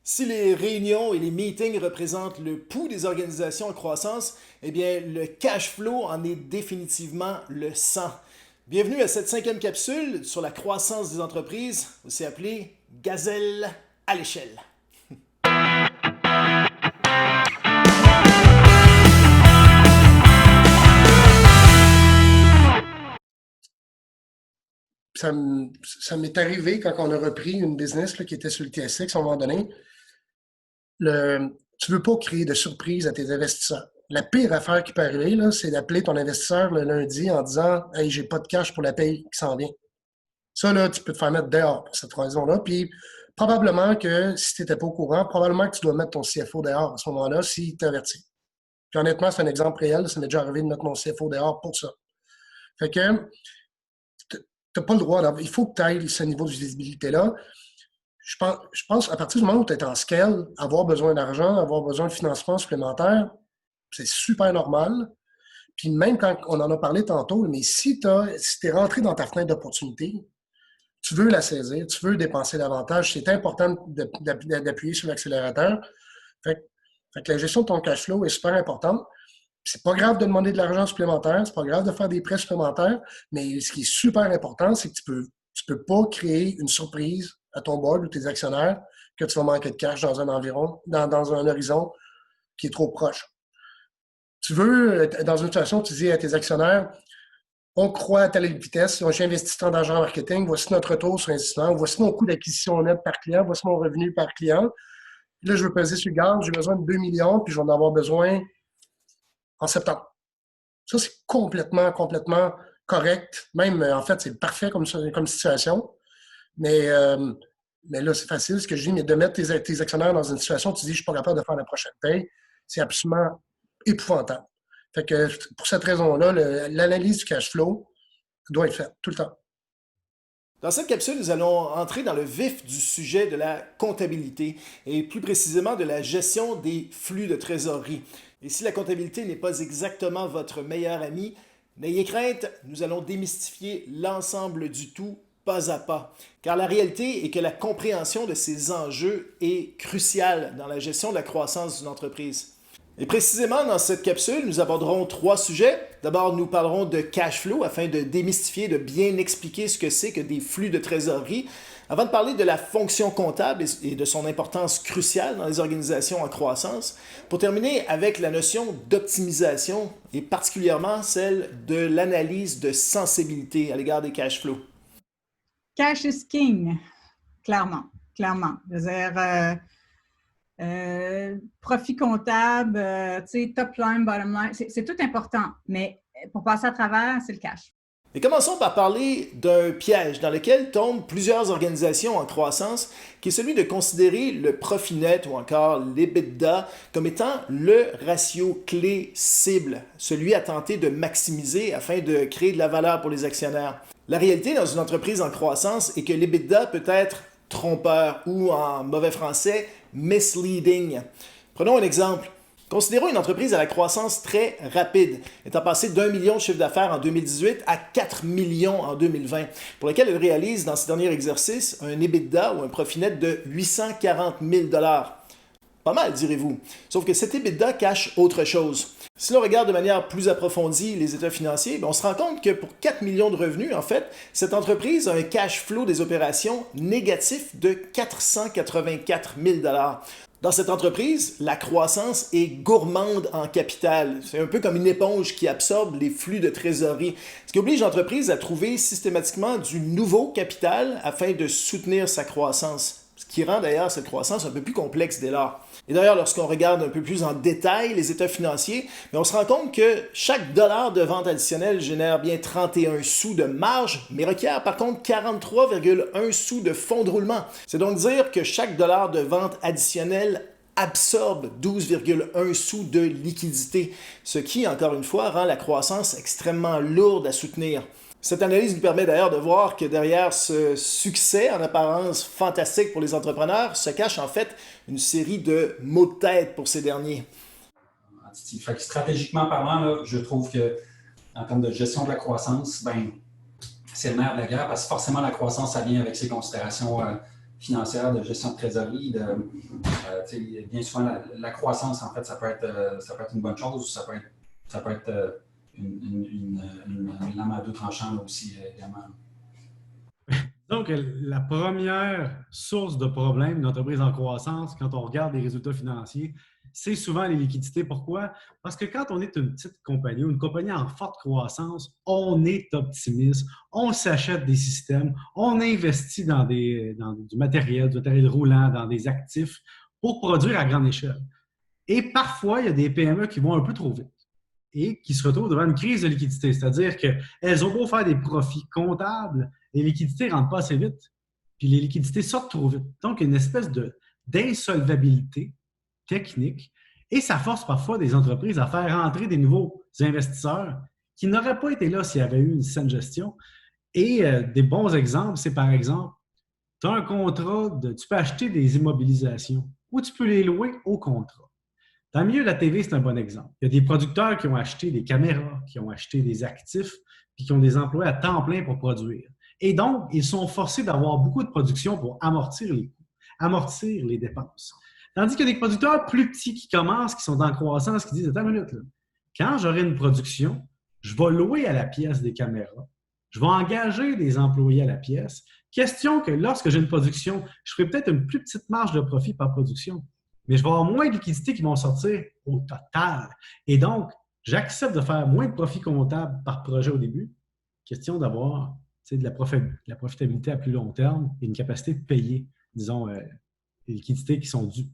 Si les réunions et les meetings représentent le pouls des organisations en croissance, eh bien, le cash flow en est définitivement le sang. Bienvenue à cette cinquième capsule sur la croissance des entreprises, aussi appelée Gazelle à l'échelle. Ça m'est arrivé quand on a repris une business là, qui était sur le TSX à un moment donné. Tu veux pas créer de surprise à tes investisseurs. La pire affaire qui peut arriver, là, c'est d'appeler ton investisseur le lundi en disant Hey, j'ai pas de cash pour la paye qui s'en vient. Ça, là, tu peux te faire mettre dehors pour cette raison-là. Puis probablement que si tu n'étais pas au courant, probablement que tu dois mettre ton CFO dehors à ce moment-là s'il t'avertit. Puis honnêtement, c'est un exemple réel. Ça m'est déjà arrivé de mettre mon CFO dehors pour ça. Fait que tu n'as pas le droit d'avoir. Il faut que tu ailles ce niveau de visibilité-là. Je pense à partir du moment où tu es en scale, avoir besoin d'argent, avoir besoin de financement supplémentaire, c'est super normal. Puis même quand on en a parlé tantôt, mais si tu es rentré dans ta fenêtre d'opportunité, tu veux la saisir, tu veux dépenser davantage, c'est important d'appuyer sur l'accélérateur. Fait que la gestion de ton cash flow est super importante. C'est pas grave de demander de l'argent supplémentaire, c'est pas grave de faire des prêts supplémentaires, mais ce qui est super important, c'est que tu peux pas créer une surprise à ton board ou tes actionnaires que tu vas manquer de cash dans un dans un horizon qui est trop proche. Tu veux, dans une situation où tu dis à tes actionnaires, on croit à telle vitesse, j'ai investi tant d'argent en marketing, voici notre retour sur investissement, voici mon coût d'acquisition net par client, voici mon revenu par client. Là, je veux peser sur le gaz, j'ai besoin de 2 millions, puis je vais en avoir besoin en septembre. Ça, c'est complètement correct. Même, en fait, c'est parfait comme situation. Mais là, c'est facile, ce que je dis, mais de mettre tes actionnaires dans une situation où tu dis, je ne suis pas capable de faire la prochaine paye, c'est absolument épouvantable. Fait que pour cette raison-là, l'analyse du cash flow doit être faite tout le temps. Dans cette capsule, nous allons entrer dans le vif du sujet de la comptabilité et plus précisément de la gestion des flux de trésorerie. Et si la comptabilité n'est pas exactement votre meilleur ami, n'ayez crainte, nous allons démystifier l'ensemble du tout pas à pas. Car la réalité est que la compréhension de ces enjeux est cruciale dans la gestion de la croissance d'une entreprise. Et précisément dans cette capsule, nous aborderons trois sujets. D'abord, nous parlerons de cash flow afin de démystifier, de bien expliquer ce que c'est que des flux de trésorerie, avant de parler de la fonction comptable et de son importance cruciale dans les organisations en croissance, pour terminer avec la notion d'optimisation et particulièrement celle de l'analyse de sensibilité à l'égard des cash flows. Cash is king, clairement. Je veux dire, profit comptable, top line, bottom line, c'est tout important. Mais pour passer à travers, c'est le cash. Et commençons par parler d'un piège dans lequel tombent plusieurs organisations en croissance, qui est celui de considérer le profit net ou encore l'EBITDA comme étant le ratio clé cible, celui à tenter de maximiser afin de créer de la valeur pour les actionnaires. La réalité dans une entreprise en croissance est que l'EBITDA peut être trompeur ou en mauvais français, misleading. Prenons un exemple. Considérons une entreprise à la croissance très rapide, étant passée d'1 million de chiffre d'affaires en 2018 à 4 millions en 2020, pour lequel elle réalise dans ce dernier exercice un EBITDA ou un profit net de 840 000 $. Pas mal, direz-vous. Sauf que cet EBITDA cache autre chose. Si l'on regarde de manière plus approfondie les états financiers, on se rend compte que pour 4 millions de revenus, en fait, cette entreprise a un cash flow des opérations négatif de 484 000 $. Dans cette entreprise, la croissance est gourmande en capital. C'est un peu comme une éponge qui absorbe les flux de trésorerie, ce qui oblige l'entreprise à trouver systématiquement du nouveau capital afin de soutenir sa croissance, ce qui rend d'ailleurs cette croissance un peu plus complexe dès lors. Et d'ailleurs, lorsqu'on regarde un peu plus en détail les états financiers, on se rend compte que chaque dollar de vente additionnelle génère bien 31 sous de marge, mais requiert par contre 43,1 sous de fonds de roulement. C'est donc dire que chaque dollar de vente additionnelle absorbe 12,1 sous de liquidité, ce qui, encore une fois, rend la croissance extrêmement lourde à soutenir. Cette analyse nous permet d'ailleurs de voir que derrière ce succès en apparence fantastique pour les entrepreneurs se cache en fait une série de maux de tête pour ces derniers. Fait que stratégiquement parlant, là, je trouve que en termes de gestion de la croissance, c'est le nerf de la guerre parce que forcément la croissance, ça vient avec ses considérations financière, de gestion de trésorerie. Bien souvent, la croissance, en fait, ça peut être une bonne chose ou ça peut être une lame à deux tranchants aussi également. Donc, la première source de problème d'une entreprise en croissance, quand on regarde les résultats financiers, c'est souvent les liquidités. Pourquoi? Parce que quand on est une petite compagnie ou une compagnie en forte croissance, on est optimiste, on s'achète des systèmes, on investit dans du matériel roulant, dans des actifs pour produire à grande échelle. Et parfois, il y a des PME qui vont un peu trop vite et qui se retrouvent devant une crise de liquidité. C'est-à-dire qu'elles ont beau faire des profits comptables, les liquidités ne rentrent pas assez vite, puis les liquidités sortent trop vite. Donc, il y a une espèce d'insolvabilité technique et ça force parfois des entreprises à faire entrer des nouveaux investisseurs qui n'auraient pas été là s'il y avait eu une saine gestion. Et des bons exemples, c'est par exemple, tu as un contrat, tu peux acheter des immobilisations ou tu peux les louer au contrat. Dans le milieu de la TV, c'est un bon exemple. Il y a des producteurs qui ont acheté des caméras, qui ont acheté des actifs, puis qui ont des employés à temps plein pour produire. Et donc, ils sont forcés d'avoir beaucoup de production pour amortir les coûts, amortir les dépenses. Tandis qu'il y a des producteurs plus petits qui commencent, qui sont en croissance, qui disent « Attends une minute, là. Quand j'aurai une production, je vais louer à la pièce des caméras, je vais engager des employés à la pièce. Question que lorsque j'ai une production, je ferai peut-être une plus petite marge de profit par production. Mais je vais avoir moins de liquidités qui vont sortir au total. Et donc, j'accepte de faire moins de profit comptable par projet au début. Question d'avoir de la profitabilité à plus long terme et une capacité de payer, disons, les liquidités qui sont dues.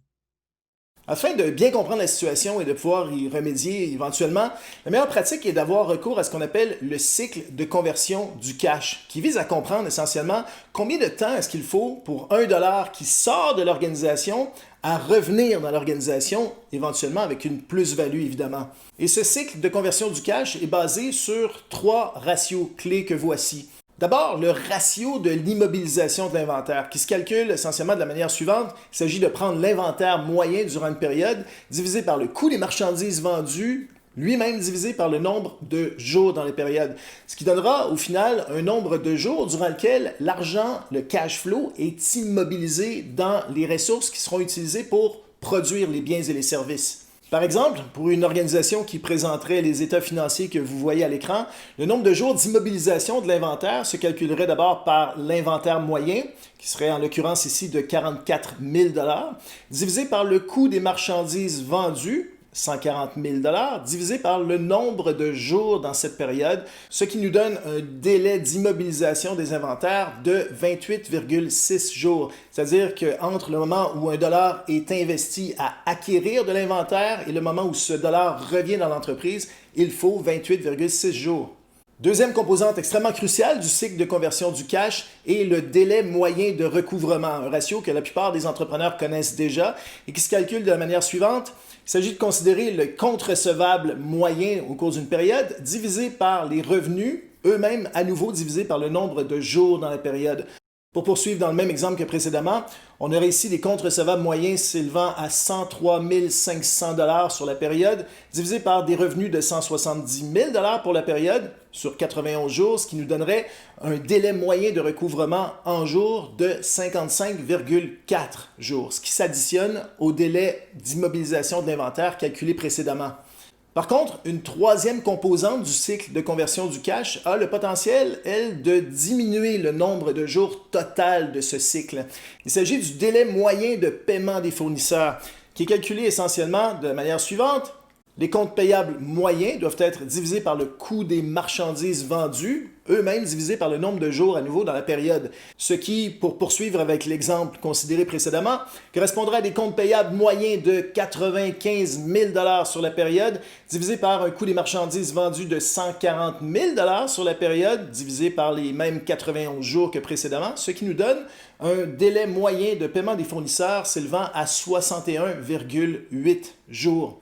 Afin de bien comprendre la situation et de pouvoir y remédier éventuellement, la meilleure pratique est d'avoir recours à ce qu'on appelle le cycle de conversion du cash, qui vise à comprendre essentiellement combien de temps est-ce qu'il faut pour $1 qui sort de l'organisation à revenir dans l'organisation, éventuellement avec une plus-value évidemment. Et ce cycle de conversion du cash est basé sur 3 ratios clés que voici. D'abord, le ratio de l'immobilisation de l'inventaire, qui se calcule essentiellement de la manière suivante. Il s'agit de prendre l'inventaire moyen durant une période, divisé par le coût des marchandises vendues, lui-même divisé par le nombre de jours dans les périodes. Ce qui donnera au final un nombre de jours durant lequel l'argent, le cash flow, est immobilisé dans les ressources qui seront utilisées pour produire les biens et les services. Par exemple, pour une organisation qui présenterait les états financiers que vous voyez à l'écran, le nombre de jours d'immobilisation de l'inventaire se calculerait d'abord par l'inventaire moyen, qui serait en l'occurrence ici de 44 000 $, divisé par le coût des marchandises vendues, 140 000 $, divisé par le nombre de jours dans cette période, ce qui nous donne un délai d'immobilisation des inventaires de 28,6 jours. C'est-à-dire qu'entre le moment où $1 est investi à acquérir de l'inventaire et le moment où ce dollar revient dans l'entreprise, il faut 28,6 jours. Deuxième composante extrêmement cruciale du cycle de conversion du cash est le délai moyen de recouvrement, un ratio que la plupart des entrepreneurs connaissent déjà et qui se calcule de la manière suivante. Il s'agit de considérer le compte recevable moyen au cours d'une période divisé par les revenus, eux-mêmes à nouveau divisés par le nombre de jours dans la période. Pour poursuivre dans le même exemple que précédemment, on aurait ici des comptes recevables moyens s'élevant à 103 500 $ sur la période, divisé par des revenus de 170 000 $ pour la période, sur 91 jours, ce qui nous donnerait un délai moyen de recouvrement en jours de 55,4 jours, ce qui s'additionne au délai d'immobilisation de l'inventaire calculé précédemment. Par contre, une troisième composante du cycle de conversion du cash a le potentiel, elle, de diminuer le nombre de jours total de ce cycle. Il s'agit du délai moyen de paiement des fournisseurs, qui est calculé essentiellement de la manière suivante. Les comptes payables moyens doivent être divisés par le coût des marchandises vendues, eux-mêmes divisés par le nombre de jours à nouveau dans la période. Ce qui, pour poursuivre avec l'exemple considéré précédemment, correspondra à des comptes payables moyens de 95 000 $ sur la période, divisé par un coût des marchandises vendues de 140 000 $ sur la période, divisé par les mêmes 91 jours que précédemment, ce qui nous donne un délai moyen de paiement des fournisseurs s'élevant à 61,8 jours.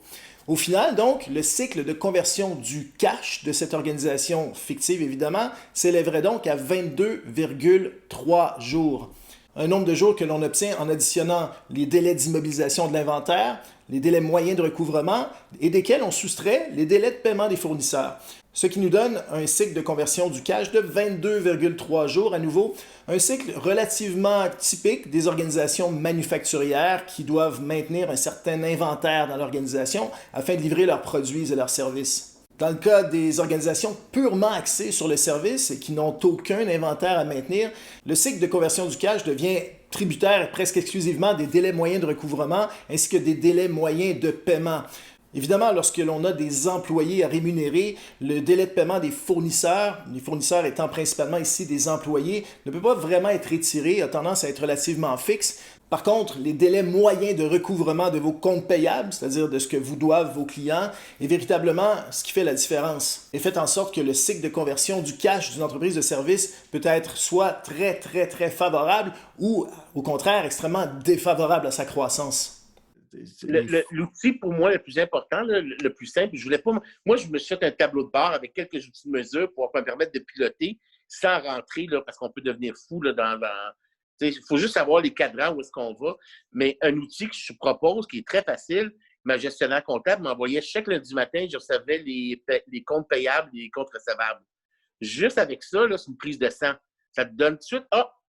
Au final, donc, le cycle de conversion du cash de cette organisation fictive, évidemment, s'élèverait donc à 22,3 jours. Un nombre de jours que l'on obtient en additionnant les délais d'immobilisation de l'inventaire, les délais moyens de recouvrement et desquels on soustrait les délais de paiement des fournisseurs. ce qui nous donne un cycle de conversion du cash de 22,3 jours à nouveau, un cycle relativement typique des organisations manufacturières qui doivent maintenir un certain inventaire dans l'organisation afin de livrer leurs produits et leurs services. Dans le cas des organisations purement axées sur le service et qui n'ont aucun inventaire à maintenir, le cycle de conversion du cash devient tributaire presque exclusivement des délais moyens de recouvrement ainsi que des délais moyens de paiement. Évidemment, lorsque l'on a des employés à rémunérer, le délai de paiement des fournisseurs, les fournisseurs étant principalement ici des employés, ne peut pas vraiment être étiré, a tendance à être relativement fixe. Par contre, les délais moyens de recouvrement de vos comptes payables, c'est-à-dire de ce que vous doivent vos clients, est véritablement ce qui fait la différence et fait en sorte que le cycle de conversion du cash d'une entreprise de service peut être soit très favorable ou, au contraire, extrêmement défavorable à sa croissance. L'outil pour moi le plus important, le plus simple, je voulais pas. Moi, je me suis fait un tableau de bord avec quelques outils de mesure pour me permettre de piloter sans rentrer, là, parce qu'on peut devenir fou là, il faut juste savoir les cadrans où est-ce qu'on va. Mais un outil que je propose, qui est très facile, ma gestionnaire comptable m'envoyait chaque lundi matin, je recevais les comptes payables et les comptes recevables. Juste avec ça, là, c'est une prise de sang. Ça te donne tout de suite,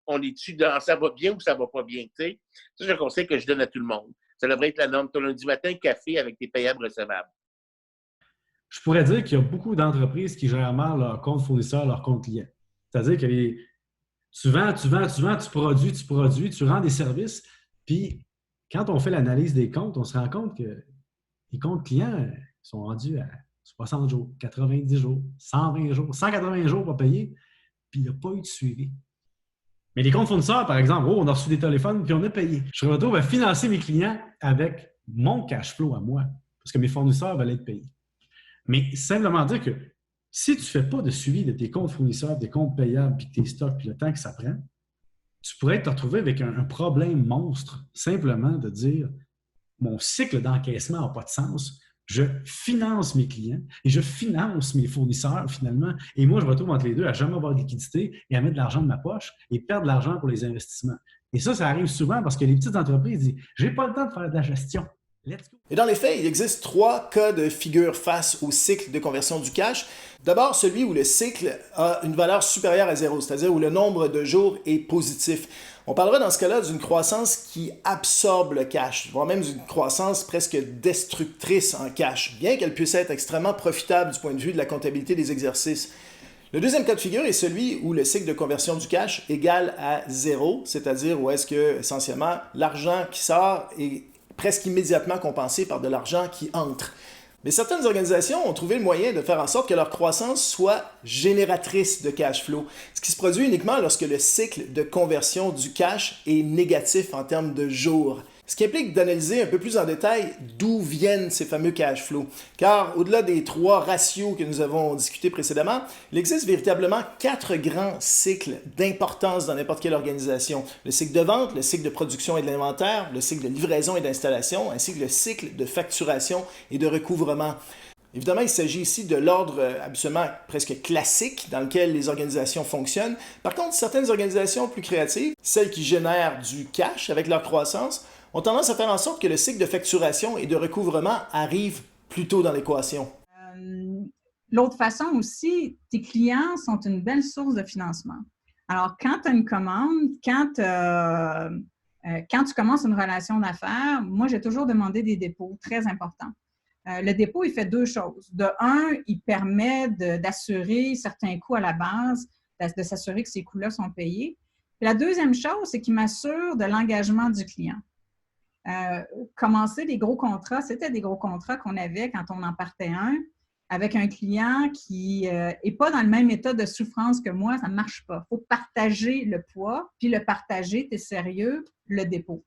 on est-tu dans ça va bien ou ça va pas bien? T'sais? Ça, c'est un conseil que je donne à tout le monde. Ça devrait être la norme. Ton lundi matin, café avec tes payables recevables. Je pourrais dire qu'il y a beaucoup d'entreprises qui gèrent mal leur compte fournisseur, leur compte client. C'est-à-dire que tu vends, tu produis, tu rends des services. Puis, quand on fait l'analyse des comptes, on se rend compte que les comptes clients sont rendus à 60 jours, 90 jours, 120 jours, 180 jours pour payer, puis il n'y a pas eu de suivi. Mais les comptes fournisseurs, par exemple, on a reçu des téléphones puis on a payé. Je me retrouve à financer mes clients avec mon cash flow à moi, parce que mes fournisseurs veulent être payés. Mais simplement dire que si tu ne fais pas de suivi de tes comptes fournisseurs, des comptes payables, puis tes stocks, puis le temps que ça prend, tu pourrais te retrouver avec un problème monstre, simplement de dire mon cycle d'encaissement n'a pas de sens. Je finance mes clients et je finance mes fournisseurs finalement. Et moi, je me retrouve entre les deux à jamais avoir de liquidité et à mettre de l'argent de ma poche et perdre de l'argent pour les investissements. Et ça arrive souvent parce que les petites entreprises disent « j'ai pas le temps de faire de la gestion ». Let's go. Et dans les faits, il existe 3 cas de figure face au cycle de conversion du cash. D'abord, celui où le cycle a une valeur supérieure à 0, c'est-à-dire où le nombre de jours est positif. On parlera dans ce cas-là d'une croissance qui absorbe le cash, voire même d'une croissance presque destructrice en cash, bien qu'elle puisse être extrêmement profitable du point de vue de la comptabilité des exercices. Le deuxième cas de figure est celui où le cycle de conversion du cash égale à 0, c'est-à-dire où est-ce que, essentiellement, l'argent qui sort est presque immédiatement compensé par de l'argent qui entre. Mais certaines organisations ont trouvé le moyen de faire en sorte que leur croissance soit génératrice de cash flow, ce qui se produit uniquement lorsque le cycle de conversion du cash est négatif en termes de jours. Ce qui implique d'analyser un peu plus en détail d'où viennent ces fameux cash flows. Car au-delà des 3 ratios que nous avons discutés précédemment, il existe véritablement 4 grands cycles d'importance dans n'importe quelle organisation. Le cycle de vente, le cycle de production et de l'inventaire, le cycle de livraison et d'installation, ainsi que le cycle de facturation et de recouvrement. Évidemment, il s'agit ici de l'ordre absolument presque classique dans lequel les organisations fonctionnent. Par contre, certaines organisations plus créatives, celles qui génèrent du cash avec leur croissance, ont tendance à faire en sorte que le cycle de facturation et de recouvrement arrive plus tôt dans l'équation. L'autre façon aussi, tes clients sont une belle source de financement. Alors, quand tu as une commande, quand tu commences une relation d'affaires, moi, j'ai toujours demandé des dépôts très importants. Le dépôt, il fait 2 choses. De un, il permet d'assurer certains coûts à la base, de s'assurer que ces coûts-là sont payés. Puis la deuxième chose, c'est qu'il m'assure de l'engagement du client. Commencer des gros contrats, c'était des gros contrats qu'on avait quand on en partait un, avec un client qui n'est pas dans le même état de souffrance que moi, ça ne marche pas. Il faut partager le poids, puis le partager, tu es sérieux, le dépôt.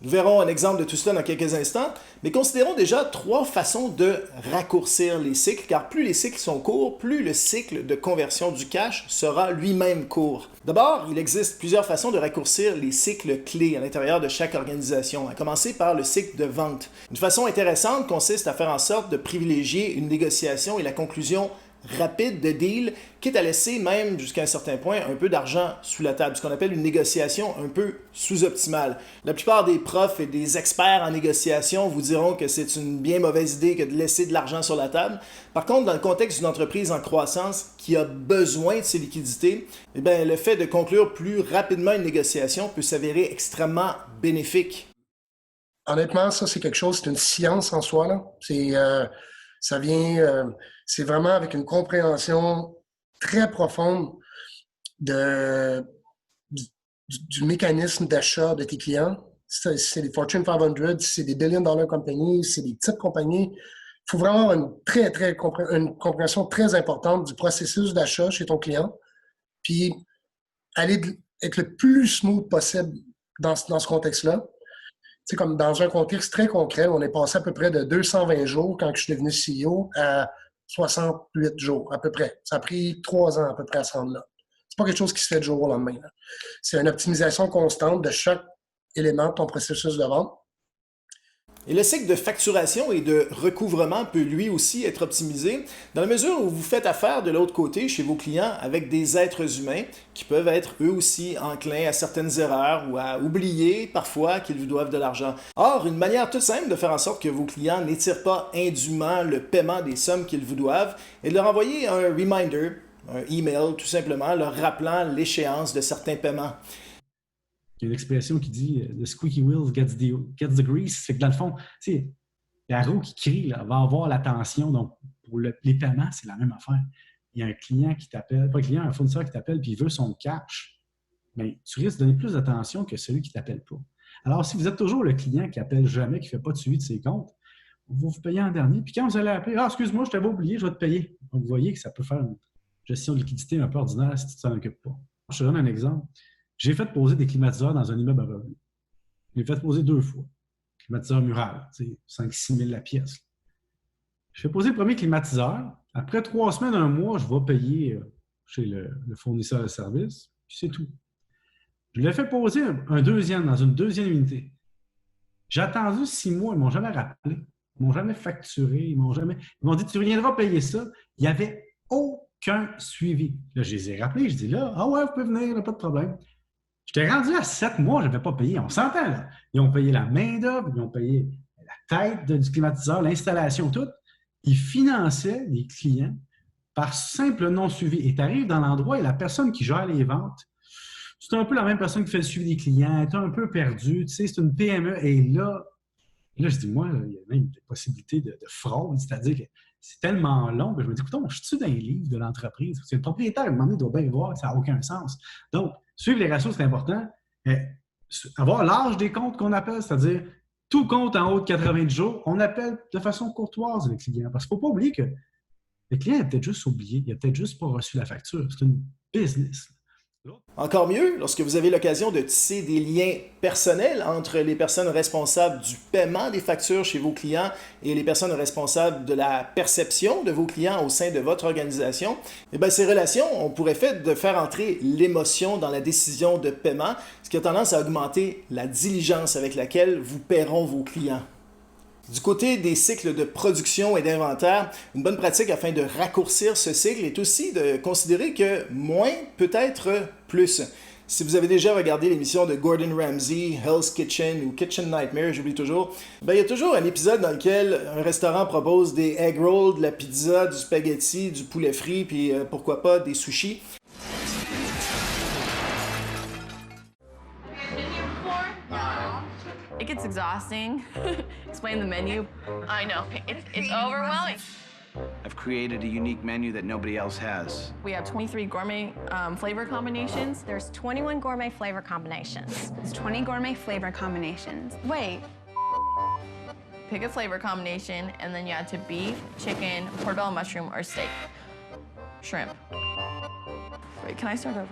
Nous verrons un exemple de tout cela dans quelques instants, mais considérons déjà 3 façons de raccourcir les cycles, car plus les cycles sont courts, plus le cycle de conversion du cash sera lui-même court. D'abord, il existe plusieurs façons de raccourcir les cycles clés à l'intérieur de chaque organisation, à commencer par le cycle de vente. Une façon intéressante consiste à faire en sorte de privilégier une négociation et la conclusion rapide de deal, quitte à laisser même jusqu'à un certain point un peu d'argent sous la table, ce qu'on appelle une négociation un peu sous-optimale. La plupart des profs et des experts en négociation vous diront que c'est une bien mauvaise idée que de laisser de l'argent sur la table. Par contre, dans le contexte d'une entreprise en croissance qui a besoin de ses liquidités, eh bien, le fait de conclure plus rapidement une négociation peut s'avérer extrêmement bénéfique. Honnêtement, ça, c'est quelque chose, c'est une science en soi, là. Ça vient, c'est vraiment avec une compréhension très profonde du mécanisme d'achat de tes clients. Si c'est des Fortune 500, si c'est des billion-dollar companies, si c'est des petites compagnies, il faut vraiment avoir une compréhension très importante du processus d'achat chez ton client, puis être le plus smooth possible dans ce contexte-là. Tu sais, comme dans un contexte très concret, on est passé à peu près de 220 jours quand je suis devenu CEO à 68 jours à peu près. Ça a pris 3 ans à peu près à se rendre là. C'est pas quelque chose qui se fait du jour au lendemain, là. C'est une optimisation constante de chaque élément de ton processus de vente. Et le cycle de facturation et de recouvrement peut lui aussi être optimisé dans la mesure où vous faites affaire de l'autre côté chez vos clients avec des êtres humains qui peuvent être eux aussi enclins à certaines erreurs ou à oublier parfois qu'ils vous doivent de l'argent. Or, une manière toute simple de faire en sorte que vos clients n'étirent pas indûment le paiement des sommes qu'ils vous doivent est de leur envoyer un reminder, un email tout simplement, leur rappelant l'échéance de certains paiements. Il y a une expression qui dit « The squeaky wheel gets the grease ». C'est que dans le fond, tu sais, la roue qui crie là, va avoir l'attention. Donc, pour les paiements, c'est la même affaire. Il y a un client qui t'appelle, pas un client, un fournisseur qui t'appelle puis il veut son cash. Mais tu risques de donner plus d'attention que celui qui ne t'appelle pas. Alors, si vous êtes toujours le client qui n'appelle jamais, qui ne fait pas de suivi de ses comptes, vous vous payez en dernier. Puis quand vous allez appeler « Ah, excuse-moi, je t'avais oublié, je vais te payer ». Donc, vous voyez que ça peut faire une gestion de liquidité un peu ordinaire si tu ne t'en occupes pas. Je te donne un exemple. J'ai fait poser des climatiseurs dans un immeuble à revenus. Je l'ai fait poser 2 fois. Climatiseur mural, 5-6 000 la pièce. Je fais poser le premier climatiseur. Après 3 semaines, 1 mois, je vais payer chez le fournisseur de service. Puis c'est tout. Je l'ai fait poser un deuxième dans une deuxième unité. J'ai attendu 6 mois. Ils ne m'ont jamais rappelé. Ils ne m'ont jamais facturé. Ils m'ont dit « Tu reviendras payer ça ». Il n'y avait aucun suivi. Là, je les ai rappelés. Je dis là, « Ah ouais, vous pouvez venir, il n'y a pas de problème ». J'étais rendu à 7 mois, je n'avais pas payé. On s'entend, là. Ils ont payé la main-d'œuvre, ils ont payé la tête du climatiseur, l'installation, tout. Ils finançaient les clients par simple non-suivi. Et tu arrives dans l'endroit et la personne qui gère les ventes, c'est un peu la même personne qui fait le suivi des clients, elle est un peu perdue, tu sais, c'est une PME. Et là je dis, moi, là, il y a même des possibilités de fraude, c'est-à-dire que c'est tellement long que je me dis, écoute, je suis dans les livres de l'entreprise. Parce que le propriétaire, à un moment donné, doit bien voir que ça n'a aucun sens. Donc, suivre les ratios, c'est important. Avoir l'âge des comptes qu'on appelle, c'est-à-dire tout compte en haut de 90 jours, on appelle de façon courtoise les clients. Parce qu'il ne faut pas oublier que le client a peut-être juste oublié, il n'a peut-être juste pas reçu la facture. C'est une business. Encore mieux, lorsque vous avez l'occasion de tisser des liens personnels entre les personnes responsables du paiement des factures chez vos clients et les personnes responsables de la perception de vos clients au sein de votre organisation, eh bien, ces relations ont pour effet de faire entrer l'émotion dans la décision de paiement, ce qui a tendance à augmenter la diligence avec laquelle vous paieront vos clients. Du côté des cycles de production et d'inventaire, une bonne pratique afin de raccourcir ce cycle est aussi de considérer que moins peut être plus. Si vous avez déjà regardé l'émission de Gordon Ramsay, Hell's Kitchen ou Kitchen Nightmare, j'oublie toujours, il y a toujours un épisode dans lequel un restaurant propose des egg rolls, de la pizza, du spaghetti, du poulet frit, puis pourquoi pas des sushis. It gets exhausting. Explain the menu. I know. It's overwhelming. I've created a unique menu that nobody else has. We have 23 gourmet flavor combinations. There's 21 gourmet flavor combinations. There's 20 gourmet flavor combinations. Wait. Pick a flavor combination, and then you add to beef, chicken, portobello mushroom, or steak. Shrimp. Wait, can I start over?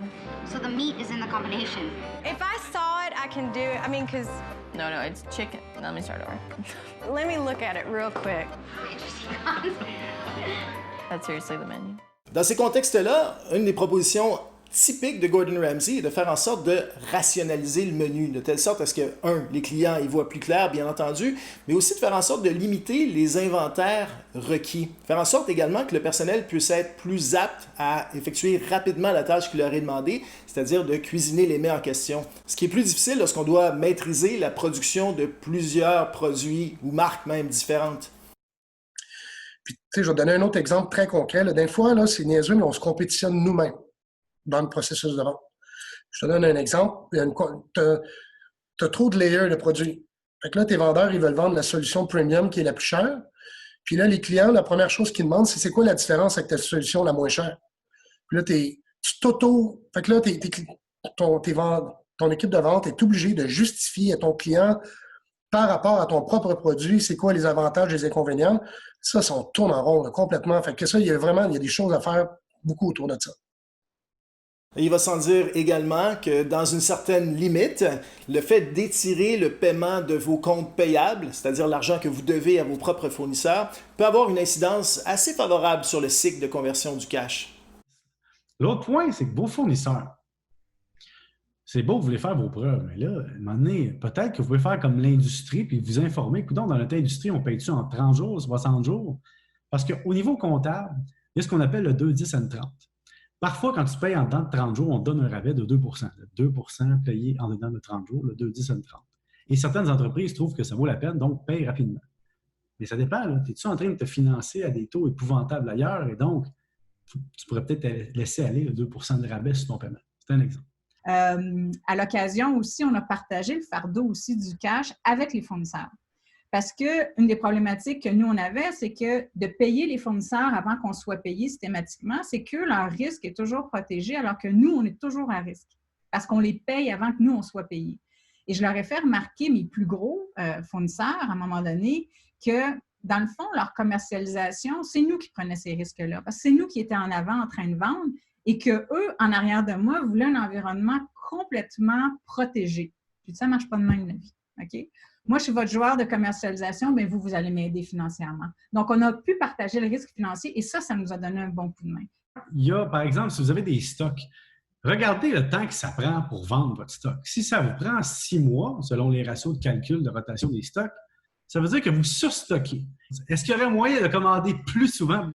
So the meat is in the combination. If I saw it, I can do it. I mean, because... No, it's chicken. Let me start over. Let me look at it real quick. That's seriously the menu. Dans ces contextes-là, une des propositions typique de Gordon Ramsay est de faire en sorte de rationaliser le menu, de telle sorte à ce que, les clients y voient plus clair, bien entendu, mais aussi de faire en sorte de limiter les inventaires requis. Faire en sorte également que le personnel puisse être plus apte à effectuer rapidement la tâche qui leur est demandée, c'est-à-dire de cuisiner les mets en question. Ce qui est plus difficile lorsqu'on doit maîtriser la production de plusieurs produits ou marques même différentes. Puis, tu sais, je vais donner un autre exemple très concret. Là. Des fois, là, c'est niaiseux, mais on se compétitionne nous-mêmes dans le processus de vente. Je te donne un exemple. Tu as trop de layers de produits. Fait que là, tes vendeurs, ils veulent vendre la solution premium qui est la plus chère. Puis là, les clients, la première chose qu'ils demandent, c'est quoi la différence avec ta solution la moins chère? Puis là, tu t'auto... Fait que là, ton équipe de vente est obligée de justifier à ton client par rapport à ton propre produit, c'est quoi les avantages et les inconvénients. Ça on tourne en rond là, complètement. Fait que ça, il y a des choses à faire beaucoup autour de ça. Il va sans dire également que dans une certaine limite, le fait d'étirer le paiement de vos comptes payables, c'est-à-dire l'argent que vous devez à vos propres fournisseurs, peut avoir une incidence assez favorable sur le cycle de conversion du cash. L'autre point, c'est que vos fournisseurs, c'est beau que vous voulez faire vos preuves, mais là, à un moment donné, peut-être que vous pouvez faire comme l'industrie puis vous informer. Coudonc, dans notre industrie, on paye-tu en 30 jours, 60 jours? Parce qu'au niveau comptable, il y a ce qu'on appelle le 2, 10 and 30. Parfois, quand tu payes en dedans de 30 jours, on te donne un rabais de 2 Le 2 payé en dedans de 30 jours, le 2, 10 and 30. Et certaines entreprises trouvent que ça vaut la peine, donc payent rapidement. Mais ça dépend. Es-tu en train de te financer à des taux épouvantables ailleurs? Et donc, tu pourrais peut-être laisser aller le 2 de rabais sur ton paiement. C'est un exemple. À l'occasion aussi, on a partagé le fardeau aussi du cash avec les fournisseurs. Parce qu'une des problématiques que nous, on avait, c'est que de payer les fournisseurs avant qu'on soit payé systématiquement, c'est que leur risque est toujours protégé alors que nous, on est toujours à risque parce qu'on les paye avant que nous, on soit payés. Et je leur ai fait remarquer, mes plus gros fournisseurs, à un moment donné, que dans le fond, leur commercialisation, c'est nous qui prenaient ces risques-là parce que c'est nous qui étions en avant en train de vendre et qu'eux, en arrière de moi, voulaient un environnement complètement protégé. Puis ça ne marche pas de même, la vie. OK? Moi, je suis votre joueur de commercialisation, bien vous allez m'aider financièrement. Donc, on a pu partager le risque financier et ça nous a donné un bon coup de main. Il y a, par exemple, si vous avez des stocks, regardez le temps que ça prend pour vendre votre stock. Si ça vous prend 6 mois, selon les ratios de calcul de rotation des stocks, ça veut dire que vous surstockez. Est-ce qu'il y aurait moyen de commander plus souvent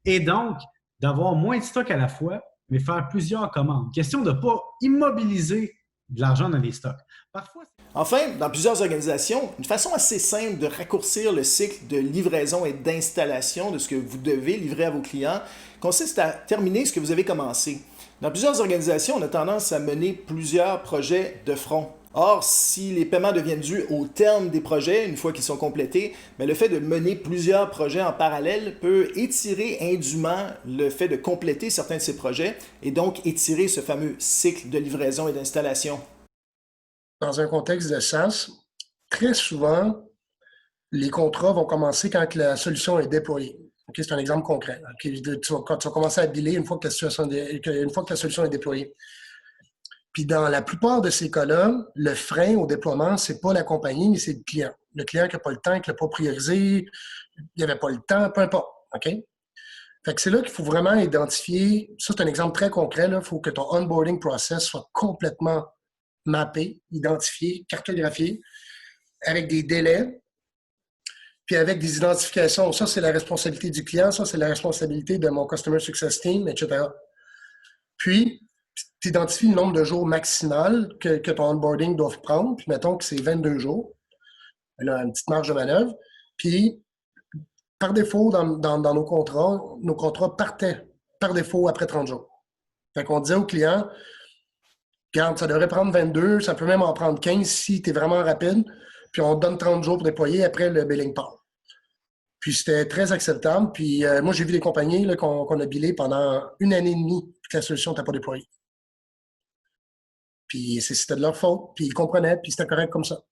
et donc d'avoir moins de stocks à la fois, mais faire plusieurs commandes? Question de ne pas immobiliser de l'argent dans les stocks. Parfois, enfin, dans plusieurs organisations, une façon assez simple de raccourcir le cycle de livraison et d'installation de ce que vous devez livrer à vos clients consiste à terminer ce que vous avez commencé. Dans plusieurs organisations, on a tendance à mener plusieurs projets de front. Or, si les paiements deviennent dus au terme des projets, une fois qu'ils sont complétés, mais le fait de mener plusieurs projets en parallèle peut étirer indûment le fait de compléter certains de ces projets et donc étirer ce fameux cycle de livraison et d'installation. Dans un contexte de SaaS, très souvent, les contrats vont commencer quand la solution est déployée. Okay, c'est un exemple concret. Okay, quand tu vas commencer à biller une fois que la solution est déployée. Puis dans la plupart de ces cas-là, le frein au déploiement, c'est pas la compagnie, mais c'est le client. Le client qui n'a pas le temps, qui l'a pas priorisé, il n'avait pas le temps, peu importe. OK? Fait que c'est là qu'il faut vraiment identifier. Ça, c'est un exemple très concret. Il faut que ton onboarding process soit complètement mappé, identifié, cartographié, avec des délais, puis avec des identifications. Ça, c'est la responsabilité du client, ça, c'est la responsabilité de mon Customer Success Team, etc. Puis, tu identifies le nombre de jours maximal que ton onboarding doit prendre, puis mettons que c'est 22 jours. Là, une petite marge de manœuvre. Puis, par défaut, dans nos contrats partaient par défaut après 30 jours. Fait qu'on disait au client, regarde, ça devrait prendre 22, ça peut même en prendre 15 si tu es vraiment rapide, puis on te donne 30 jours pour déployer, après le billing part. Puis c'était très acceptable. Puis moi, j'ai vu des compagnies là, qu'on a billé pendant 1 année et demie, puis que la solution n'était pas déployée. Puis c'était de leur faute, puis ils comprenaient, puis c'était correct comme ça.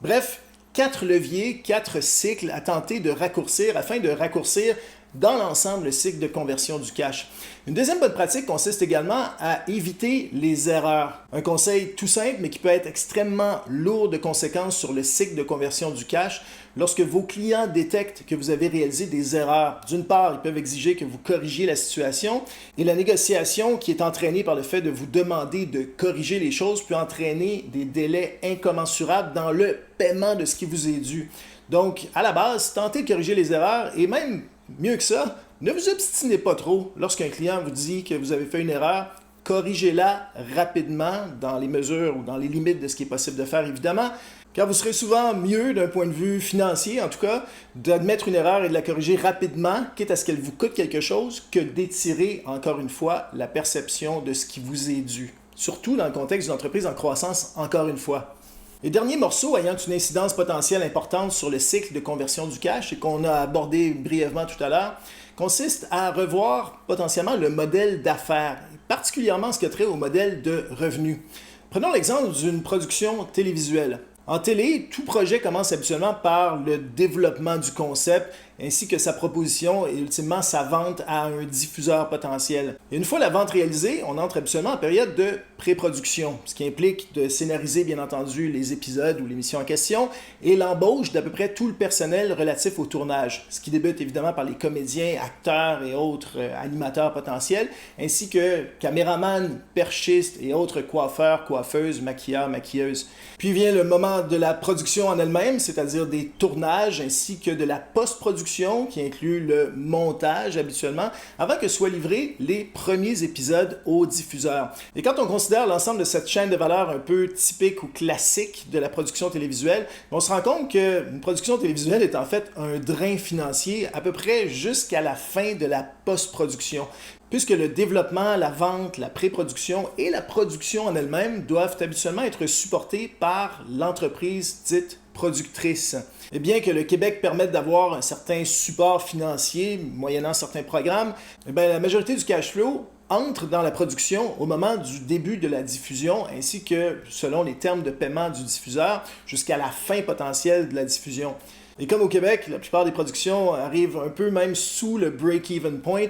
Bref, 4 leviers, 4 cycles à tenter de raccourcir afin de raccourcir dans l'ensemble le cycle de conversion du cash. Une deuxième bonne pratique consiste également à éviter les erreurs. Un conseil tout simple, mais qui peut être extrêmement lourd de conséquences sur le cycle de conversion du cash. Lorsque vos clients détectent que vous avez réalisé des erreurs, d'une part, ils peuvent exiger que vous corrigiez la situation et la négociation qui est entraînée par le fait de vous demander de corriger les choses peut entraîner des délais incommensurables dans le paiement de ce qui vous est dû. Donc, à la base, tentez de corriger les erreurs et même mieux que ça, ne vous obstinez pas trop. Lorsqu'un client vous dit que vous avez fait une erreur, corrigez-la rapidement dans les mesures ou dans les limites de ce qui est possible de faire, évidemment, car vous serez souvent mieux d'un point de vue financier, en tout cas, d'admettre une erreur et de la corriger rapidement, quitte à ce qu'elle vous coûte quelque chose, que d'étirer, encore une fois, la perception de ce qui vous est dû. Surtout dans le contexte d'une entreprise en croissance, encore une fois. Le dernier morceau ayant une incidence potentielle importante sur le cycle de conversion du cash et qu'on a abordé brièvement tout à l'heure, consiste à revoir potentiellement le modèle d'affaires, particulièrement ce qui a trait au modèle de revenus. Prenons l'exemple d'une production télévisuelle. En télé, tout projet commence habituellement par le développement du concept ainsi que sa proposition et ultimement sa vente à un diffuseur potentiel. Et une fois la vente réalisée, on entre habituellement en période de pré-production, ce qui implique de scénariser bien entendu les épisodes ou l'émission en question et l'embauche d'à peu près tout le personnel relatif au tournage, ce qui débute évidemment par les comédiens, acteurs et autres animateurs potentiels, ainsi que caméramans, perchistes et autres coiffeurs, coiffeuses, maquilleurs, maquilleuses. Puis vient le moment de la production en elle-même, c'est-à-dire des tournages ainsi que de la post-production qui inclut le montage habituellement, avant que soient livrés les premiers épisodes aux diffuseurs. Et quand on considère l'ensemble de cette chaîne de valeur un peu typique ou classique de la production télévisuelle, on se rend compte qu'une production télévisuelle est en fait un drain financier à peu près jusqu'à la fin de la post-production, puisque le développement, la vente, la pré-production et la production en elle-même doivent habituellement être supportés par l'entreprise dite productrice. Et bien que le Québec permette d'avoir un certain support financier, moyennant certains programmes, la majorité du cash flow entre dans la production au moment du début de la diffusion, ainsi que, selon les termes de paiement du diffuseur, jusqu'à la fin potentielle de la diffusion. Et comme au Québec, la plupart des productions arrivent un peu même sous le break-even point,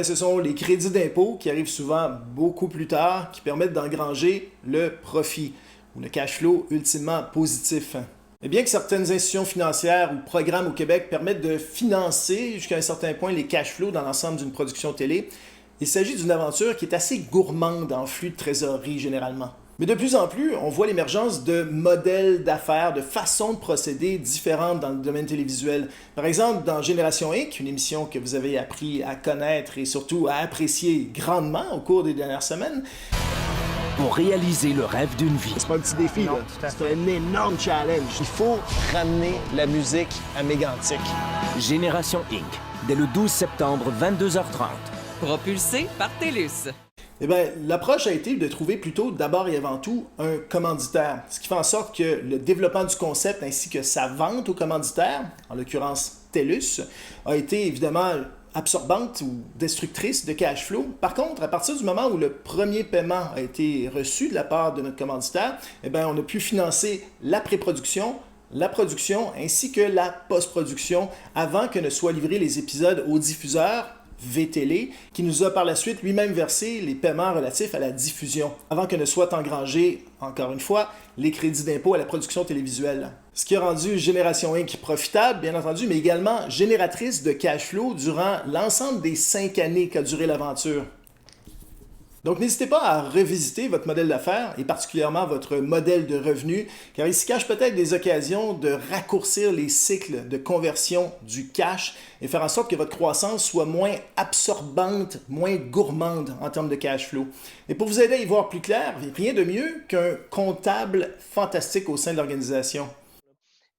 ce sont les crédits d'impôt qui arrivent souvent beaucoup plus tard, qui permettent d'engranger le profit, ou le cash flow ultimement positif. Et bien que certaines institutions financières ou programmes au Québec permettent de financer jusqu'à un certain point les cash flows dans l'ensemble d'une production télé, il s'agit d'une aventure qui est assez gourmande en flux de trésorerie généralement. Mais de plus en plus, on voit l'émergence de modèles d'affaires, de façons de procéder différentes dans le domaine télévisuel. Par exemple, dans Génération Inc., une émission que vous avez appris à connaître et surtout à apprécier grandement au cours des dernières semaines, pour réaliser le rêve d'une vie. C'est pas un petit défi, là. C'est un énorme challenge. Il faut ramener la musique à Mégantic. Génération Inc., dès le 12 septembre, 22h30. Propulsé par TELUS. L'approche a été de trouver plutôt d'abord et avant tout un commanditaire, ce qui fait en sorte que le développement du concept ainsi que sa vente au commanditaire, en l'occurrence TELUS, a été évidemment absorbante ou destructrice de cash flow. Par contre, à partir du moment où le premier paiement a été reçu de la part de notre commanditaire, on a pu financer la pré-production, la production ainsi que la post-production avant que ne soient livrés les épisodes aux diffuseurs VTélé, qui nous a par la suite lui-même versé les paiements relatifs à la diffusion, avant que ne soient engrangés, encore une fois, les crédits d'impôt à la production télévisuelle. Ce qui a rendu Génération Inc. profitable, bien entendu, mais également génératrice de cash flow durant l'ensemble des 5 années qu'a duré l'aventure. Donc, n'hésitez pas à revisiter votre modèle d'affaires et particulièrement votre modèle de revenus, car il s'y cache peut-être des occasions de raccourcir les cycles de conversion du cash et faire en sorte que votre croissance soit moins absorbante, moins gourmande en termes de cash flow. Et pour vous aider à y voir plus clair, rien de mieux qu'un comptable fantastique au sein de l'organisation.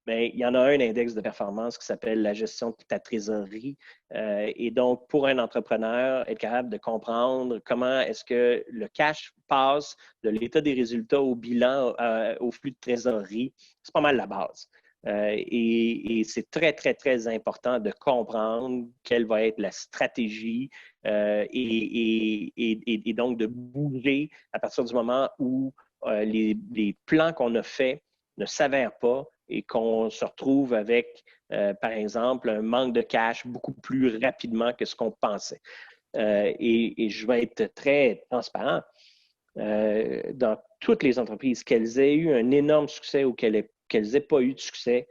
Bien, il y en a un index de performance qui s'appelle la gestion de ta trésorerie. Et donc, pour un entrepreneur, être capable de comprendre comment est-ce que le cash passe de l'état des résultats au bilan, au flux de trésorerie, c'est pas mal la base. Et c'est très, très, très important de comprendre quelle va être la stratégie et donc de bouger à partir du moment où les plans qu'on a faits ne s'avèrent pas et qu'on se retrouve avec, par exemple, un manque de cash beaucoup plus rapidement que ce qu'on pensait. Et je vais être très transparent. Dans toutes les entreprises, qu'elles aient eu un énorme succès ou qu'elles n'aient pas eu de succès,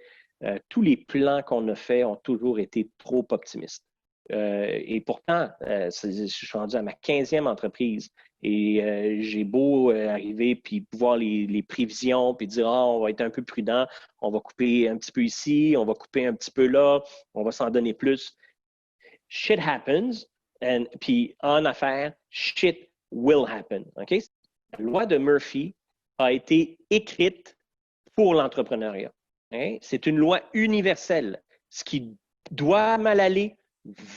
tous les plans qu'on a faits ont toujours été trop optimistes. Et pourtant, je suis rendu à ma 15e entreprise et j'ai beau arriver puis voir les prévisions puis dire on va être un peu prudent, on va couper un petit peu ici, on va couper un petit peu là, on va s'en donner plus. Shit happens, puis en affaires, shit will happen. Okay? La loi de Murphy a été écrite pour l'entrepreneuriat. Okay? C'est une loi universelle. Ce qui doit mal aller,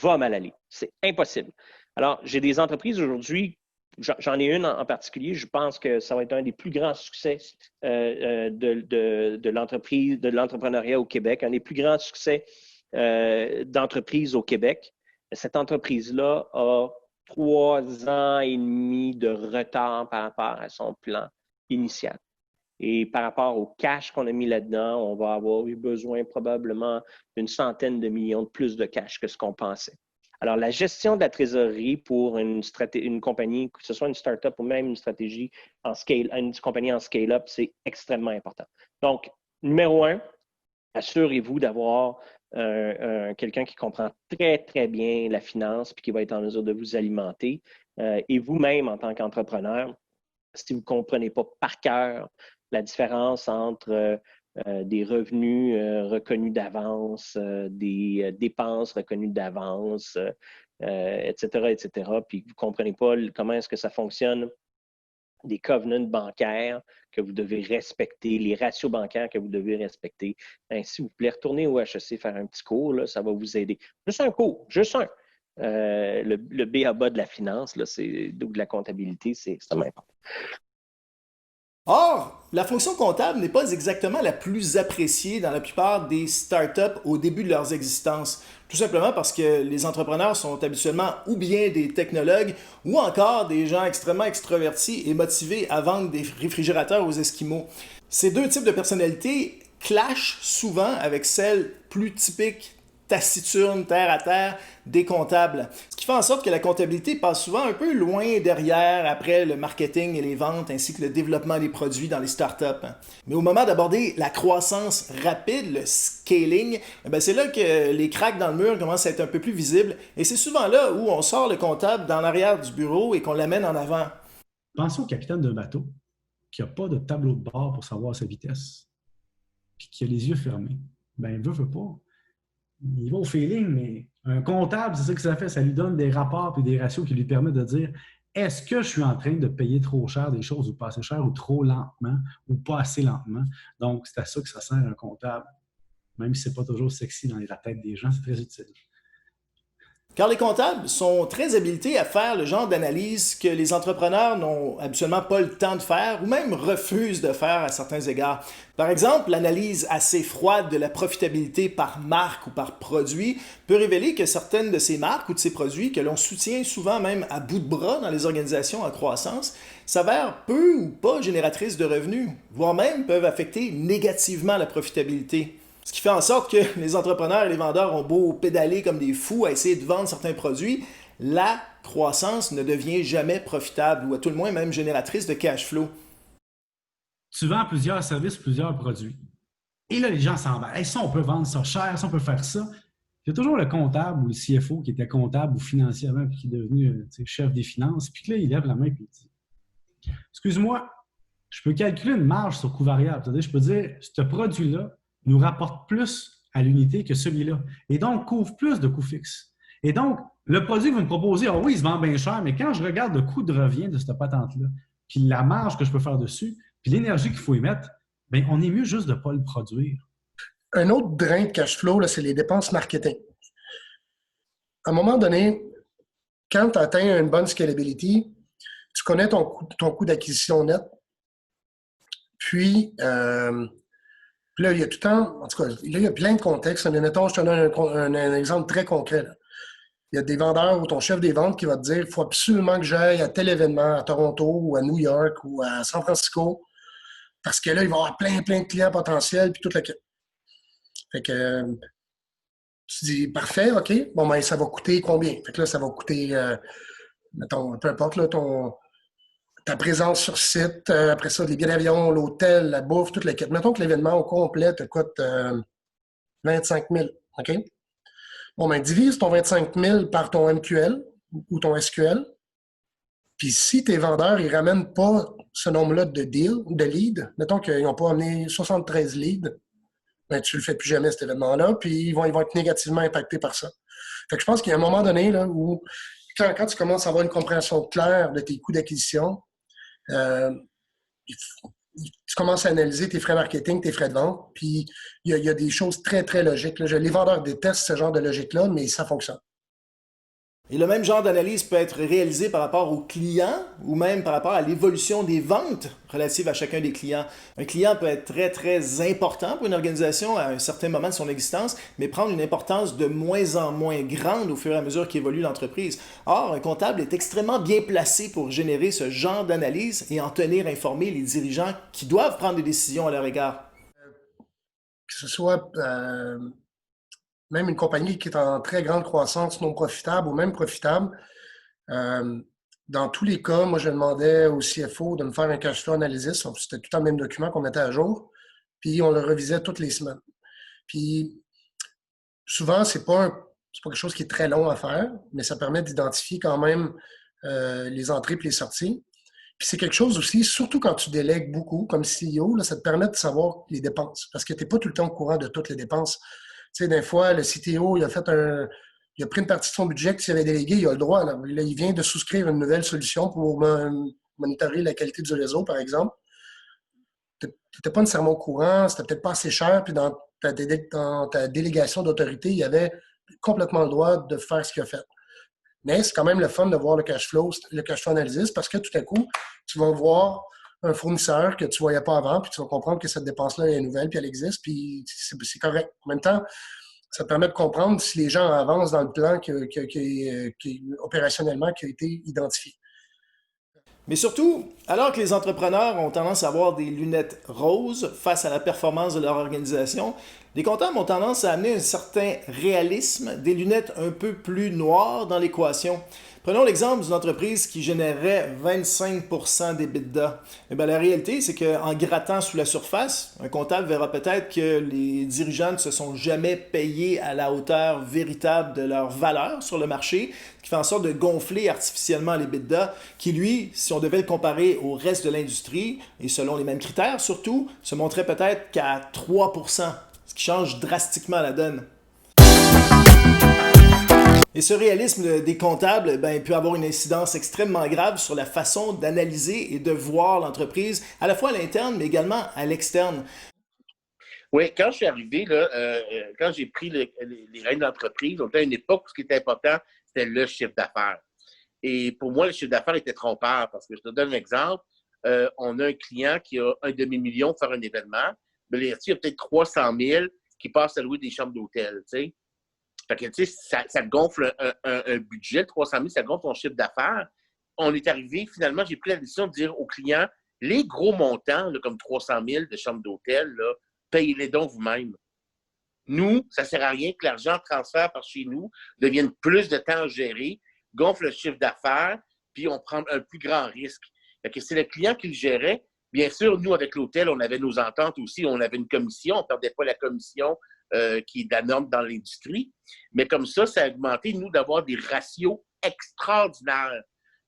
va mal aller. C'est impossible. Alors, j'ai des entreprises aujourd'hui, j'en ai une en particulier, je pense que ça va être un des plus grands succès de l'entreprise, de l'entrepreneuriat au Québec, un des plus grands succès d'entreprise au Québec. Cette entreprise-là a 3 ans et demi de retard par rapport à son plan initial. Et par rapport au cash qu'on a mis là-dedans, on va avoir eu besoin probablement d'une centaine de millions de plus de cash que ce qu'on pensait. Alors, la gestion de la trésorerie pour une compagnie, que ce soit une start-up ou même une compagnie en scale-up, c'est extrêmement important. Donc, numéro 1, assurez-vous d'avoir quelqu'un qui comprend très, très bien la finance puis qui va être en mesure de vous alimenter. Et vous-même, en tant qu'entrepreneur, si vous ne comprenez pas par cœur la différence entre des revenus reconnus d'avance, des dépenses reconnues d'avance, etc., puis que vous ne comprenez pas comment est-ce que ça fonctionne, des covenants bancaires que vous devez respecter, les ratios bancaires que vous devez respecter, bien, s'il vous plaît, retournez au HEC faire un petit cours, là, ça va vous aider. Juste un cours, juste un. Le B.A.-ba de la finance, là, ou de la comptabilité, c'est extrêmement important. Or, la fonction comptable n'est pas exactement la plus appréciée dans la plupart des startups au début de leurs existences. Tout simplement parce que les entrepreneurs sont habituellement ou bien des technologues ou encore des gens extrêmement extravertis et motivés à vendre des réfrigérateurs aux Esquimaux. Ces deux types de personnalités clashent souvent avec celles plus typiques, taciturnes, terre à terre, des comptables. Ce qui fait en sorte que la comptabilité passe souvent un peu loin derrière après le marketing et les ventes ainsi que le développement des produits dans les startups. Mais au moment d'aborder la croissance rapide, le scaling, c'est là que les cracks dans le mur commencent à être un peu plus visibles et c'est souvent là où on sort le comptable dans l'arrière du bureau et qu'on l'amène en avant. Pensez au capitaine d'un bateau qui n'a pas de tableau de bord pour savoir sa vitesse puis qui a les yeux fermés. Il veut pas. Il va au feeling, mais un comptable, c'est ça que ça fait. Ça lui donne des rapports et des ratios qui lui permettent de dire est-ce que je suis en train de payer trop cher des choses ou pas assez cher ou trop lentement ou pas assez lentement. Donc, c'est à ça que ça sert un comptable. Même si ce n'est pas toujours sexy dans la tête des gens, c'est très utile. Car les comptables sont très habilités à faire le genre d'analyse que les entrepreneurs n'ont absolument pas le temps de faire ou même refusent de faire à certains égards. Par exemple, l'analyse assez froide de la profitabilité par marque ou par produit peut révéler que certaines de ces marques ou de ces produits que l'on soutient souvent même à bout de bras dans les organisations en croissance s'avèrent peu ou pas génératrices de revenus, voire même peuvent affecter négativement la profitabilité. Ce qui fait en sorte que les entrepreneurs et les vendeurs ont beau pédaler comme des fous à essayer de vendre certains produits, la croissance ne devient jamais profitable ou à tout le moins même génératrice de cash flow. Tu vends plusieurs services, plusieurs produits. Et là, les gens s'en vont. Hey, ça, on peut vendre ça cher, ça, on peut faire ça. Il y a toujours le comptable ou le CFO qui était comptable ou financier avant puis qui est devenu chef des finances. Puis là, il lève la main et il dit « Excuse-moi, je peux calculer une marge sur coût variable. C'est-à-dire, je peux dire, ce produit-là nous rapporte plus à l'unité que celui-là. Et donc, couvre plus de coûts fixes. Et donc, le produit que vous me proposez, oui, il se vend bien cher, mais quand je regarde le coût de revient de cette patente-là, puis la marge que je peux faire dessus, puis l'énergie qu'il faut y mettre, on est mieux juste de ne pas le produire. » Un autre drain de cash flow, c'est les dépenses marketing. À un moment donné, quand tu atteins une bonne scalability, tu connais ton coût d'acquisition net, puis là, il y a tout le temps, en tout cas, là, il y a plein de contextes. Mais mettons, je te donne un exemple très concret. Là. Il y a des vendeurs ou ton chef des ventes qui va te dire il faut absolument que j'aille à tel événement à Toronto ou à New York ou à San Francisco parce que là, il va y avoir plein de clients potentiels puis toute la quête. Fait que tu dis, parfait, OK, bon, ben, ça va coûter combien? Fait que là, ça va coûter, mettons, peu importe, là, ta présence sur site, après ça, les billets d'avion, l'hôtel, la bouffe, toute la quête. Mettons que l'événement au complet te coûte 25 000, OK? Bon, ben, divise ton 25 000 par ton MQL ou ton SQL. Puis si tes vendeurs, ils ramènent pas ce nombre-là de deals, de leads, mettons qu'ils n'ont pas amené 73 leads, ben, tu le fais plus jamais, cet événement-là, puis ils vont être négativement impactés par ça. Fait que je pense qu'il y a un moment donné là, où, quand tu commences à avoir une compréhension claire de tes coûts d'acquisition, tu commences à analyser tes frais marketing, tes frais de vente, puis il y a des choses très, très logiques. Là. Les vendeurs détestent ce genre de logique-là, mais ça fonctionne. Et le même genre d'analyse peut être réalisé par rapport aux clients ou même par rapport à l'évolution des ventes relatives à chacun des clients. Un client peut être très, très important pour une organisation à un certain moment de son existence, mais prendre une importance de moins en moins grande au fur et à mesure qu'évolue l'entreprise. Or, un comptable est extrêmement bien placé pour générer ce genre d'analyse et en tenir informés les dirigeants qui doivent prendre des décisions à leur égard. Que ce soit même une compagnie qui est en très grande croissance, non profitable ou même profitable, dans tous les cas, moi, je demandais au CFO de me faire un cash flow analysis. C'était tout le même document qu'on mettait à jour. Puis, on le revisait toutes les semaines. Puis, souvent, c'est pas quelque chose qui est très long à faire, mais ça permet d'identifier quand même les entrées et les sorties. Puis, c'est quelque chose aussi, surtout quand tu délègues beaucoup comme CEO, là, ça te permet de savoir les dépenses parce que tu n'es pas tout le temps au courant de toutes les dépenses. Tu sais, des fois, le CTO, il a pris une partie de son budget que s'il avait délégué, il a le droit. Là, il vient de souscrire une nouvelle solution pour monitorer la qualité du réseau, par exemple. Tu n'étais pas nécessairement au courant, c'était peut-être pas assez cher, puis dans ta délégation d'autorité, il avait complètement le droit de faire ce qu'il a fait. Mais c'est quand même le fun de voir le cash flow analysis, parce que tout à coup, tu vas voir un fournisseur que tu ne voyais pas avant, puis tu vas comprendre que cette dépense-là est nouvelle, puis elle existe, puis c'est correct. En même temps, ça te permet de comprendre si les gens avancent dans le plan opérationnellement qui a été identifié. Mais surtout, alors que les entrepreneurs ont tendance à avoir des lunettes roses face à la performance de leur organisation, les comptables ont tendance à amener un certain réalisme, des lunettes un peu plus noires dans l'équation. Prenons l'exemple d'une entreprise qui générait 25% d'EBITDA. Eh bien, la réalité, c'est qu'en grattant sous la surface, un comptable verra peut-être que les dirigeants ne se sont jamais payés à la hauteur véritable de leur valeur sur le marché, ce qui fait en sorte de gonfler artificiellement l'EBITDA, qui lui, si on devait le comparer au reste de l'industrie, et selon les mêmes critères surtout, se montrait peut-être qu'à 3%, ce qui change drastiquement la donne. Et ce réalisme des comptables peut avoir une incidence extrêmement grave sur la façon d'analyser et de voir l'entreprise, à la fois à l'interne, mais également à l'externe. Oui, quand je suis arrivé, là, quand j'ai pris les rênes d'entreprise, on était à une époque où ce qui était important, c'était le chiffre d'affaires. Et pour moi, le chiffre d'affaires était trompeur, parce que je te donne un exemple. On a un client qui a un demi-million pour faire un événement, mais là-dessus, il y a peut-être 300 000 qui passent à louer des chambres d'hôtel, tu sais. Fait que, tu sais, ça gonfle un budget, 300 000, ça gonfle ton chiffre d'affaires. On est arrivé, finalement, j'ai pris la décision de dire aux clients, les gros montants, là, comme 300 000 de chambres d'hôtel, là, payez-les donc vous-même. Nous, ça ne sert à rien que l'argent transfert par chez nous devienne plus de temps à gérer, gonfle le chiffre d'affaires, puis on prend un plus grand risque. Fait que c'est le client qui le gérait. Bien sûr, nous, avec l'hôtel, on avait nos ententes aussi, on avait une commission, on ne perdait pas la commission qui est la norme dans l'industrie. Mais comme ça a augmenté, nous, d'avoir des ratios extraordinaires.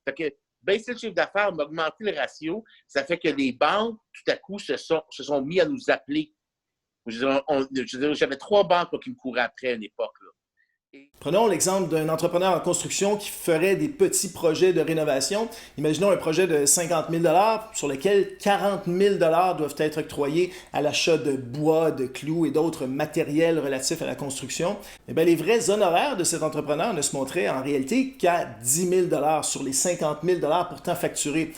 Fait que baisser le chiffre d'affaires, augmenter le ratio, ça fait que les banques, tout à coup, se sont mis à nous appeler. J'avais 3 banques qui me couraient après à une époque. Là. Prenons l'exemple d'un entrepreneur en construction qui ferait des petits projets de rénovation. Imaginons un projet de 50 000 $ sur lequel 40 000 $ doivent être octroyés à l'achat de bois, de clous et d'autres matériels relatifs à la construction. Eh bien, les vrais honoraires de cet entrepreneur ne se montraient en réalité qu'à 10 000 $ sur les 50 000 $ pourtant facturés.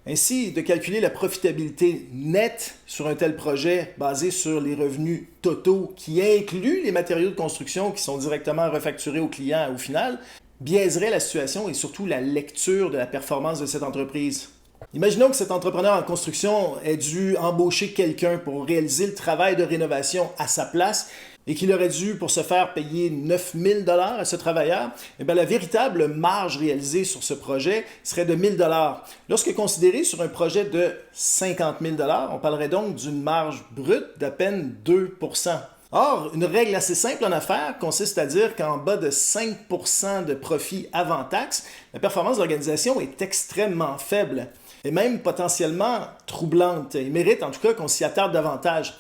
Ainsi, de calculer la profitabilité nette sur un tel projet basé sur les revenus totaux qui incluent les matériaux de construction qui sont directement refacturés au client au final, biaiserait la situation et surtout la lecture de la performance de cette entreprise. Imaginons que cet entrepreneur en construction ait dû embaucher quelqu'un pour réaliser le travail de rénovation à sa place et qu'il aurait dû, pour ce faire, payer 9 000 $ à ce travailleur. Eh bien, la véritable marge réalisée sur ce projet serait de 1 000 $. Lorsque considéré sur un projet de 50 000 $, on parlerait donc d'une marge brute d'à peine 2 %. Or, une règle assez simple en affaires consiste à dire qu'en bas de 5 % de profit avant taxe, la performance de l'organisation est extrêmement faible et même potentiellement troublante. Il mérite en tout cas qu'on s'y attarde davantage.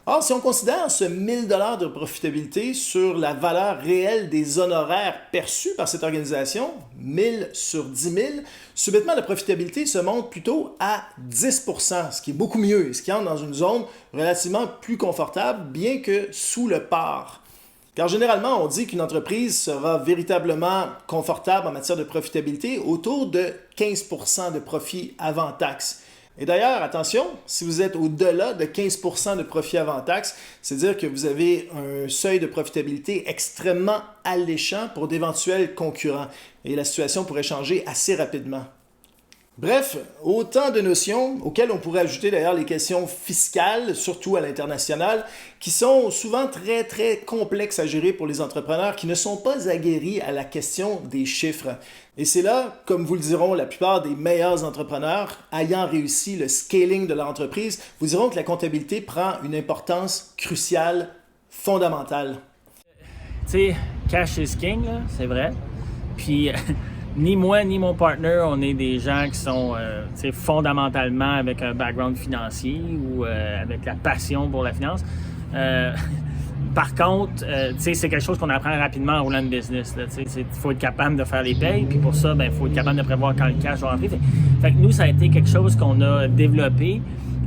Or, si on considère ce 1 000 $ de profitabilité sur la valeur réelle des honoraires perçus par cette organisation, 1 000 sur 10 000, subitement la profitabilité se monte plutôt à 10 %, ce qui est beaucoup mieux, ce qui entre dans une zone relativement plus confortable, bien que sous le par. Car généralement, on dit qu'une entreprise sera véritablement confortable en matière de profitabilité autour de 15 % de profit avant taxe. Et d'ailleurs, attention, si vous êtes au-delà de 15 % de profit avant taxe, c'est-à-dire que vous avez un seuil de profitabilité extrêmement alléchant pour d'éventuels concurrents. Et la situation pourrait changer assez rapidement. Bref, autant de notions auxquelles on pourrait ajouter d'ailleurs les questions fiscales, surtout à l'international, qui sont souvent très, très complexes à gérer pour les entrepreneurs qui ne sont pas aguerris à la question des chiffres. Et c'est là, comme vous le diront la plupart des meilleurs entrepreneurs ayant réussi le scaling de leur entreprise, vous diront que la comptabilité prend une importance cruciale, fondamentale. Tu sais, cash is king, là, c'est vrai. Puis... Ni moi, ni mon partner, on est des gens qui sont fondamentalement avec un background financier ou avec la passion pour la finance. Par contre, c'est quelque chose qu'on apprend rapidement en roulant de business. Il faut être capable de faire les payes, puis pour ça, il faut être capable de prévoir quand le cash va rentrer. Fait que nous, ça a été quelque chose qu'on a développé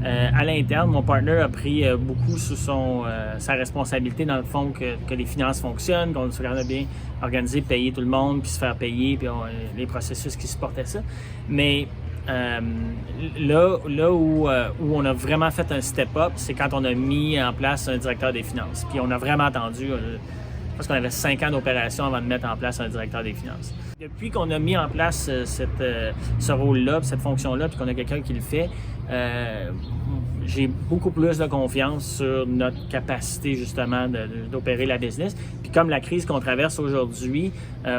à l'interne. Mon partner a pris beaucoup sous sa responsabilité, dans le fond, que les finances fonctionnent, qu'on soit capable de bien organiser, payer tout le monde, puis se faire payer, puis les processus qui supportaient ça. Mais là où on a vraiment fait un step-up, c'est quand on a mis en place un directeur des finances. Puis on a vraiment attendu, je pense qu'on avait 5 ans d'opération avant de mettre en place un directeur des finances. Depuis qu'on a mis en place ce rôle-là, cette fonction-là, puis qu'on a quelqu'un qui le fait, j'ai beaucoup plus de confiance sur notre capacité justement d'opérer la business. Puis comme la crise qu'on traverse aujourd'hui,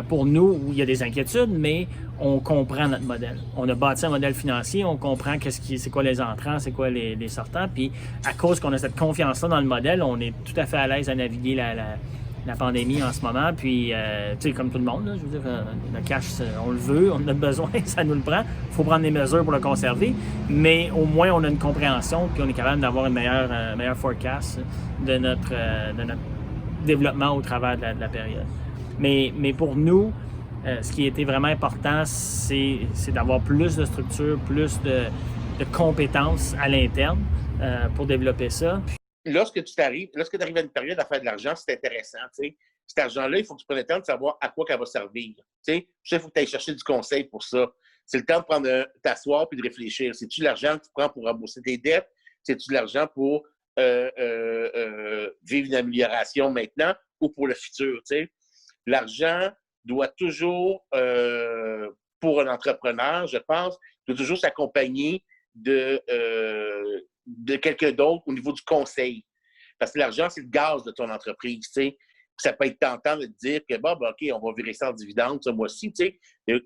pour nous, il y a des inquiétudes, mais on comprend notre modèle. On a bâti un modèle financier, on comprend c'est quoi les entrants, c'est quoi les sortants. Puis à cause qu'on a cette confiance-là dans le modèle, on est tout à fait à l'aise à naviguer la pandémie en ce moment, puis tu sais, comme tout le monde, là, je veux dire, le cash, on le veut, on en a besoin, ça nous le prend. Il faut prendre des mesures pour le conserver, mais au moins on a une compréhension, puis on est capable d'avoir une meilleure forecast de notre développement au travers de la période. Mais pour nous, ce qui était vraiment important, c'est d'avoir plus de structure, plus de compétences à l'interne pour développer ça. Lorsque tu arrives à une période à faire de l'argent, c'est intéressant. T'sais. Cet argent-là, il faut que tu prennes le temps de savoir à quoi qu'elle va servir. Il faut que tu ailles chercher du conseil pour ça. C'est le temps de t'asseoir et de réfléchir. C'est-tu l'argent que tu prends pour rembourser tes dettes? C'est-tu de l'argent pour vivre une amélioration maintenant ou pour le futur? T'sais? L'argent doit toujours, pour un entrepreneur, je pense, doit toujours s'accompagner de quelqu'un d'autre au niveau du conseil. Parce que l'argent, c'est le gaz de ton entreprise, tu sais. Ça peut être tentant de te dire que, OK, on va virer ça en dividende ce mois-ci, tu sais.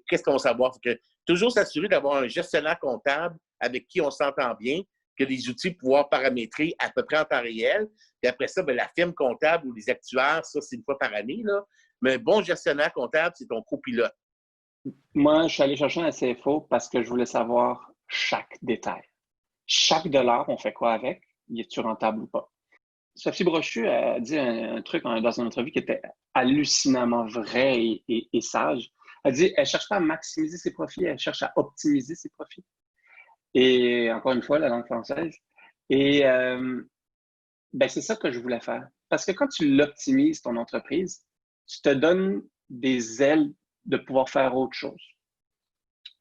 Qu'est-ce qu'on va savoir? Faut que toujours s'assurer d'avoir un gestionnaire comptable avec qui on s'entend bien, que des outils pour pouvoir paramétrer à peu près en temps réel. Puis après ça, la firme comptable ou les actuaires, ça, c'est une fois par année, là. Mais un bon gestionnaire comptable, c'est ton copilote. Moi, je suis allé chercher un CFO parce que je voulais savoir chaque détail. Chaque dollar, on fait quoi avec? Est-tu rentable ou pas? Sophie Brochu a dit un truc dans une entrevue qui était hallucinamment vrai et sage. Elle dit, elle ne cherche pas à maximiser ses profits, elle cherche à optimiser ses profits. Et encore une fois, la langue française. Et c'est ça que je voulais faire. Parce que quand tu l'optimises, ton entreprise, tu te donnes des ailes de pouvoir faire autre chose.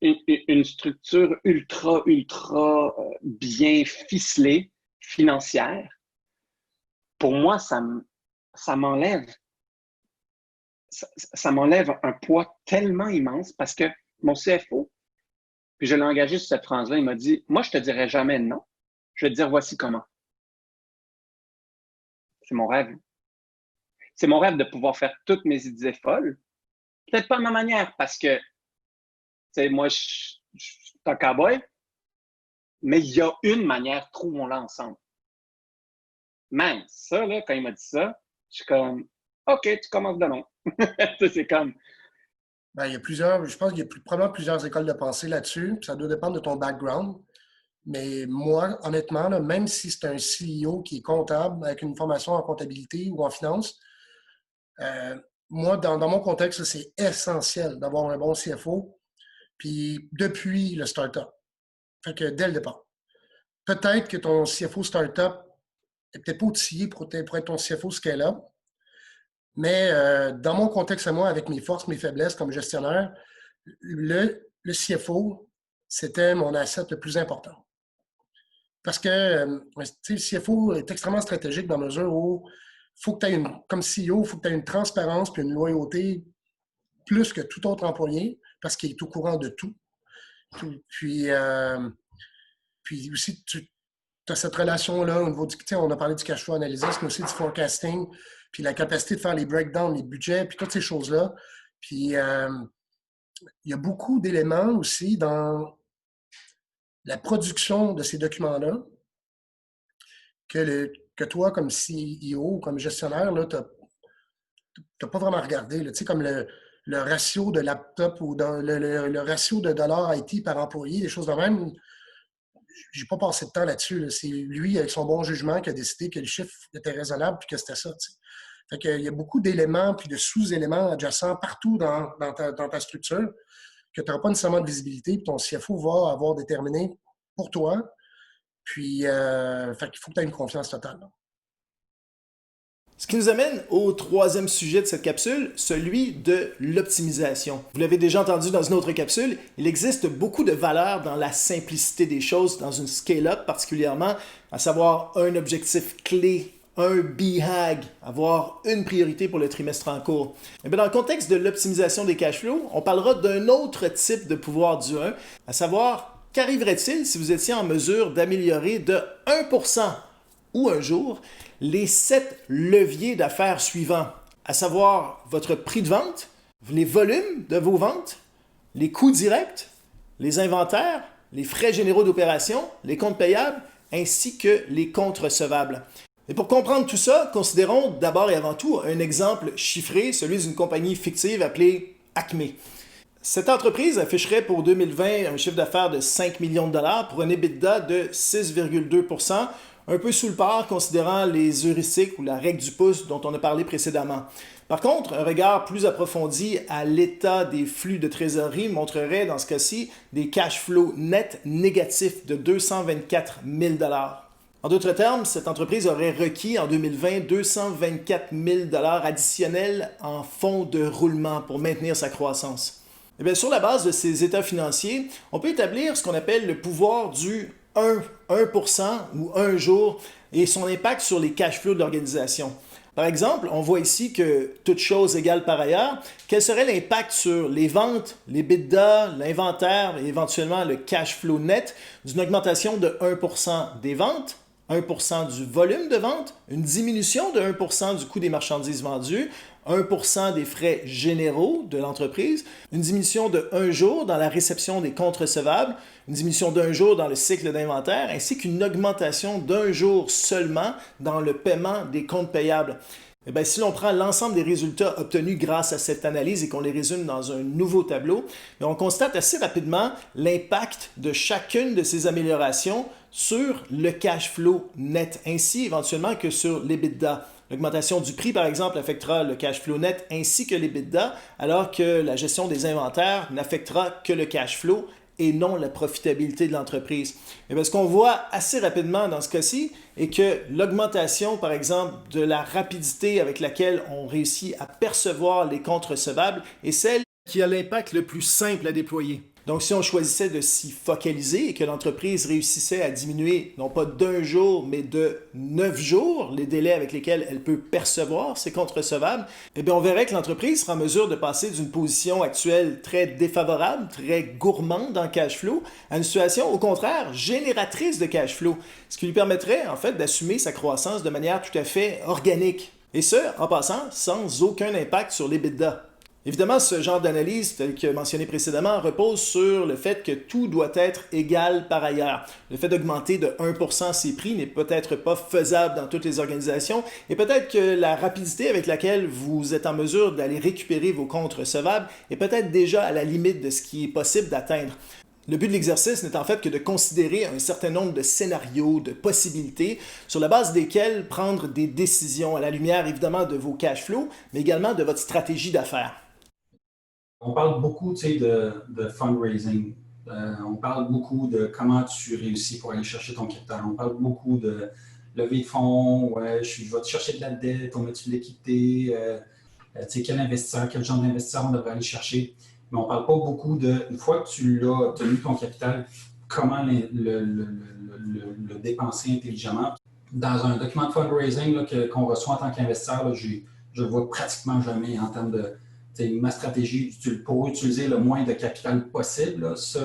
Une structure ultra bien ficelée, financière, pour moi, ça m'enlève un poids tellement immense parce que mon CFO, Puis je l'ai engagé sur cette phrase-là. Il m'a dit, moi, je te dirai jamais non. Je vais te dire, voici comment. C'est mon rêve. C'est mon rêve de pouvoir faire toutes mes idées folles. Peut-être pas à ma manière, parce que, tu sais, moi, je suis un cowboy, mais il y a une manière, trouvons-la ensemble. Man, ça, là, quand il m'a dit ça, je suis comme, OK, tu commences demain. C'est comme... Ben, il y a plusieurs, je pense qu'il y a probablement plusieurs écoles de pensée là-dessus. Ça doit dépendre de ton background. Mais moi, honnêtement, là, même si c'est un CEO qui est comptable avec une formation en comptabilité ou en finance, moi, dans mon contexte, c'est essentiel d'avoir un bon CFO. Puis depuis le startup. Fait que dès le départ. Peut-être que ton CFO startup n'est peut-être pas outillé pour être ton CFO scale-up. Mais dans mon contexte à moi, avec mes forces, mes faiblesses comme gestionnaire, le CFO, c'était mon asset le plus important. Parce que le CFO est extrêmement stratégique dans la mesure où faut que tu aies comme CEO, il faut que tu aies une transparence et une loyauté plus que tout autre employé parce qu'il est au courant de tout. Puis aussi, tu as cette relation-là au niveau du... On a parlé du cash flow analysis, mais aussi du forecasting, puis la capacité de faire les breakdowns, les budgets, puis toutes ces choses-là. Puis il y a beaucoup d'éléments aussi dans la production de ces documents-là que toi, comme CEO, comme gestionnaire, tu n'as pas vraiment regardé. Tu sais, comme le ratio de laptop ou le ratio de dollars IT par employé, des choses de même, j'ai pas passé de temps là-dessus. Là. C'est lui, avec son bon jugement, qui a décidé que le chiffre était raisonnable et que c'était ça. Tu sais. Fait qu'il y a beaucoup d'éléments puis de sous-éléments adjacents partout dans ta structure que tu n'auras pas nécessairement de visibilité, puis ton CFO va avoir déterminé pour toi. Puis, fait qu'il faut que tu aies une confiance totale. Là. Ce qui nous amène au troisième sujet de cette capsule, celui de l'optimisation. Vous l'avez déjà entendu dans une autre capsule, il existe beaucoup de valeur dans la simplicité des choses, dans une scale-up particulièrement, à savoir un objectif clé, un BHAG, avoir une priorité pour le trimestre en cours. Et bien, dans le contexte de l'optimisation des cash flows, on parlera d'un autre type de pouvoir du 1, à savoir qu'arriverait-il si vous étiez en mesure d'améliorer de 1% ou un jour les 7 leviers d'affaires suivants, à savoir votre prix de vente, les volumes de vos ventes, les coûts directs, les inventaires, les frais généraux d'opération, les comptes payables, ainsi que les comptes recevables. Et pour comprendre tout ça, considérons d'abord et avant tout un exemple chiffré, celui d'une compagnie fictive appelée Acme. Cette entreprise afficherait pour 2020 un chiffre d'affaires de 5 millions de dollars pour un EBITDA de 6,2%, un peu sous le par considérant les heuristiques ou la règle du pouce dont on a parlé précédemment. Par contre, un regard plus approfondi à l'état des flux de trésorerie montrerait dans ce cas-ci des cash flows nets négatifs de 224 000 $. En d'autres termes, cette entreprise aurait requis en 2020 224 000 $ additionnels en fonds de roulement pour maintenir sa croissance. Et bien, sur la base de ces états financiers, on peut établir ce qu'on appelle le pouvoir du 1% ou un jour et son impact sur les cash flows de l'organisation. Par exemple, on voit ici que, toutes choses égales par ailleurs, quel serait l'impact sur les ventes, les EBITDA, l'inventaire et éventuellement le cash flow net d'une augmentation de 1% des ventes, 1% du volume de vente, une diminution de 1% du coût des marchandises vendues, 1% des frais généraux de l'entreprise, une diminution de 1 jour dans la réception des comptes recevables, une diminution d'1 jour dans le cycle d'inventaire, ainsi qu'une augmentation d'1 jour seulement dans le paiement des comptes payables. Eh bien, si l'on prend l'ensemble des résultats obtenus grâce à cette analyse et qu'on les résume dans un nouveau tableau, on constate assez rapidement l'impact de chacune de ces améliorations sur le cash flow net, ainsi éventuellement que sur l'EBITDA. L'augmentation du prix, par exemple, affectera le cash flow net ainsi que l'EBITDA, alors que la gestion des inventaires n'affectera que le cash flow et non la profitabilité de l'entreprise. Et bien, ce qu'on voit assez rapidement dans ce cas-ci est que l'augmentation, par exemple, de la rapidité avec laquelle on réussit à percevoir les comptes recevables est celle qui a l'impact le plus simple à déployer. Donc, si on choisissait de s'y focaliser et que l'entreprise réussissait à diminuer, non pas d'1 jour, mais de 9 jours, les délais avec lesquels elle peut percevoir ses comptes recevables, eh bien, on verrait que l'entreprise sera en mesure de passer d'une position actuelle très défavorable, très gourmande en cash flow, à une situation, au contraire, génératrice de cash flow, ce qui lui permettrait, en fait, d'assumer sa croissance de manière tout à fait organique. Et ce, en passant, sans aucun impact sur l'EBITDA. Évidemment, ce genre d'analyse, tel que mentionné précédemment, repose sur le fait que tout doit être égal par ailleurs. Le fait d'augmenter de 1% ses prix n'est peut-être pas faisable dans toutes les organisations et peut-être que la rapidité avec laquelle vous êtes en mesure d'aller récupérer vos comptes recevables est peut-être déjà à la limite de ce qui est possible d'atteindre. Le but de l'exercice n'est en fait que de considérer un certain nombre de scénarios, de possibilités, sur la base desquels prendre des décisions à la lumière évidemment de vos cash flows, mais également de votre stratégie d'affaires. On parle beaucoup de fundraising. On parle beaucoup de comment tu réussis pour aller chercher ton capital. On parle beaucoup de levée de fonds. Ouais, je vais te chercher de la dette, on met-tu de l'équité? Quel investisseur, quel genre d'investisseur on devrait aller chercher? Mais on ne parle pas beaucoup de, une fois que tu l'as obtenu ton capital, comment le dépenser intelligemment. Dans un document de fundraising qu'on reçoit en tant qu'investisseur, je ne le vois pratiquement jamais en termes de ma stratégie pour utiliser le moins de capital possible. Là, ça,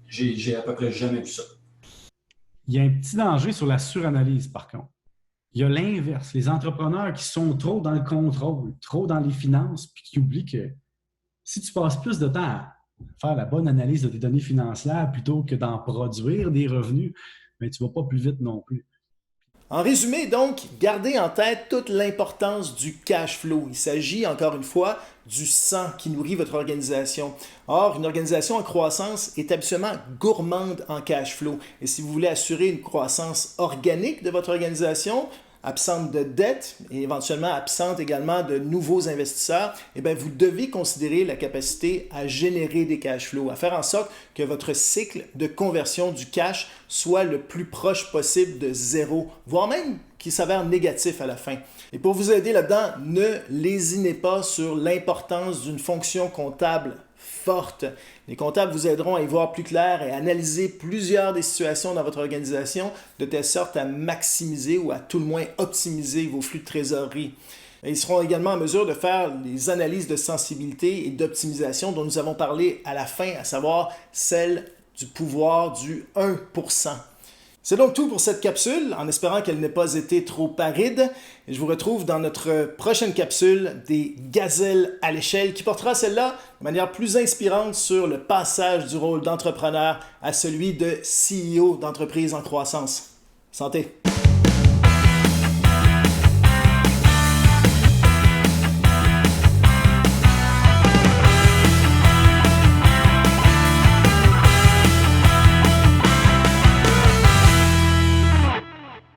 j'ai à peu près jamais vu ça. Il y a un petit danger sur la suranalyse, par contre. Il y a l'inverse. Les entrepreneurs qui sont trop dans le contrôle, trop dans les finances, puis qui oublient que si tu passes plus de temps à faire la bonne analyse de tes données financières plutôt que d'en produire des revenus, bien, tu ne vas pas plus vite non plus. En résumé, donc, gardez en tête toute l'importance du cash flow. Il s'agit, encore une fois, du sang qui nourrit votre organisation. Or, une organisation en croissance est absolument gourmande en cash flow. Et si vous voulez assurer une croissance organique de votre organisation, absente de dette et éventuellement absente également de nouveaux investisseurs, eh bien, vous devez considérer la capacité à générer des cash flows, à faire en sorte que votre cycle de conversion du cash soit le plus proche possible de zéro, voire même qu'il s'avère négatif à la fin. Et pour vous aider là-dedans, ne lésinez pas sur l'importance d'une fonction comptable forte. Les comptables vous aideront à y voir plus clair et à analyser plusieurs des situations dans votre organisation de telle sorte à maximiser ou à tout le moins optimiser vos flux de trésorerie. Et ils seront également en mesure de faire les analyses de sensibilité et d'optimisation dont nous avons parlé à la fin, à savoir celle du pouvoir du 1%. C'est donc tout pour cette capsule, en espérant qu'elle n'ait pas été trop aride. Et je vous retrouve dans notre prochaine capsule des gazelles à l'échelle, qui portera celle-là de manière plus inspirante sur le passage du rôle d'entrepreneur à celui de CEO d'entreprise en croissance. Santé!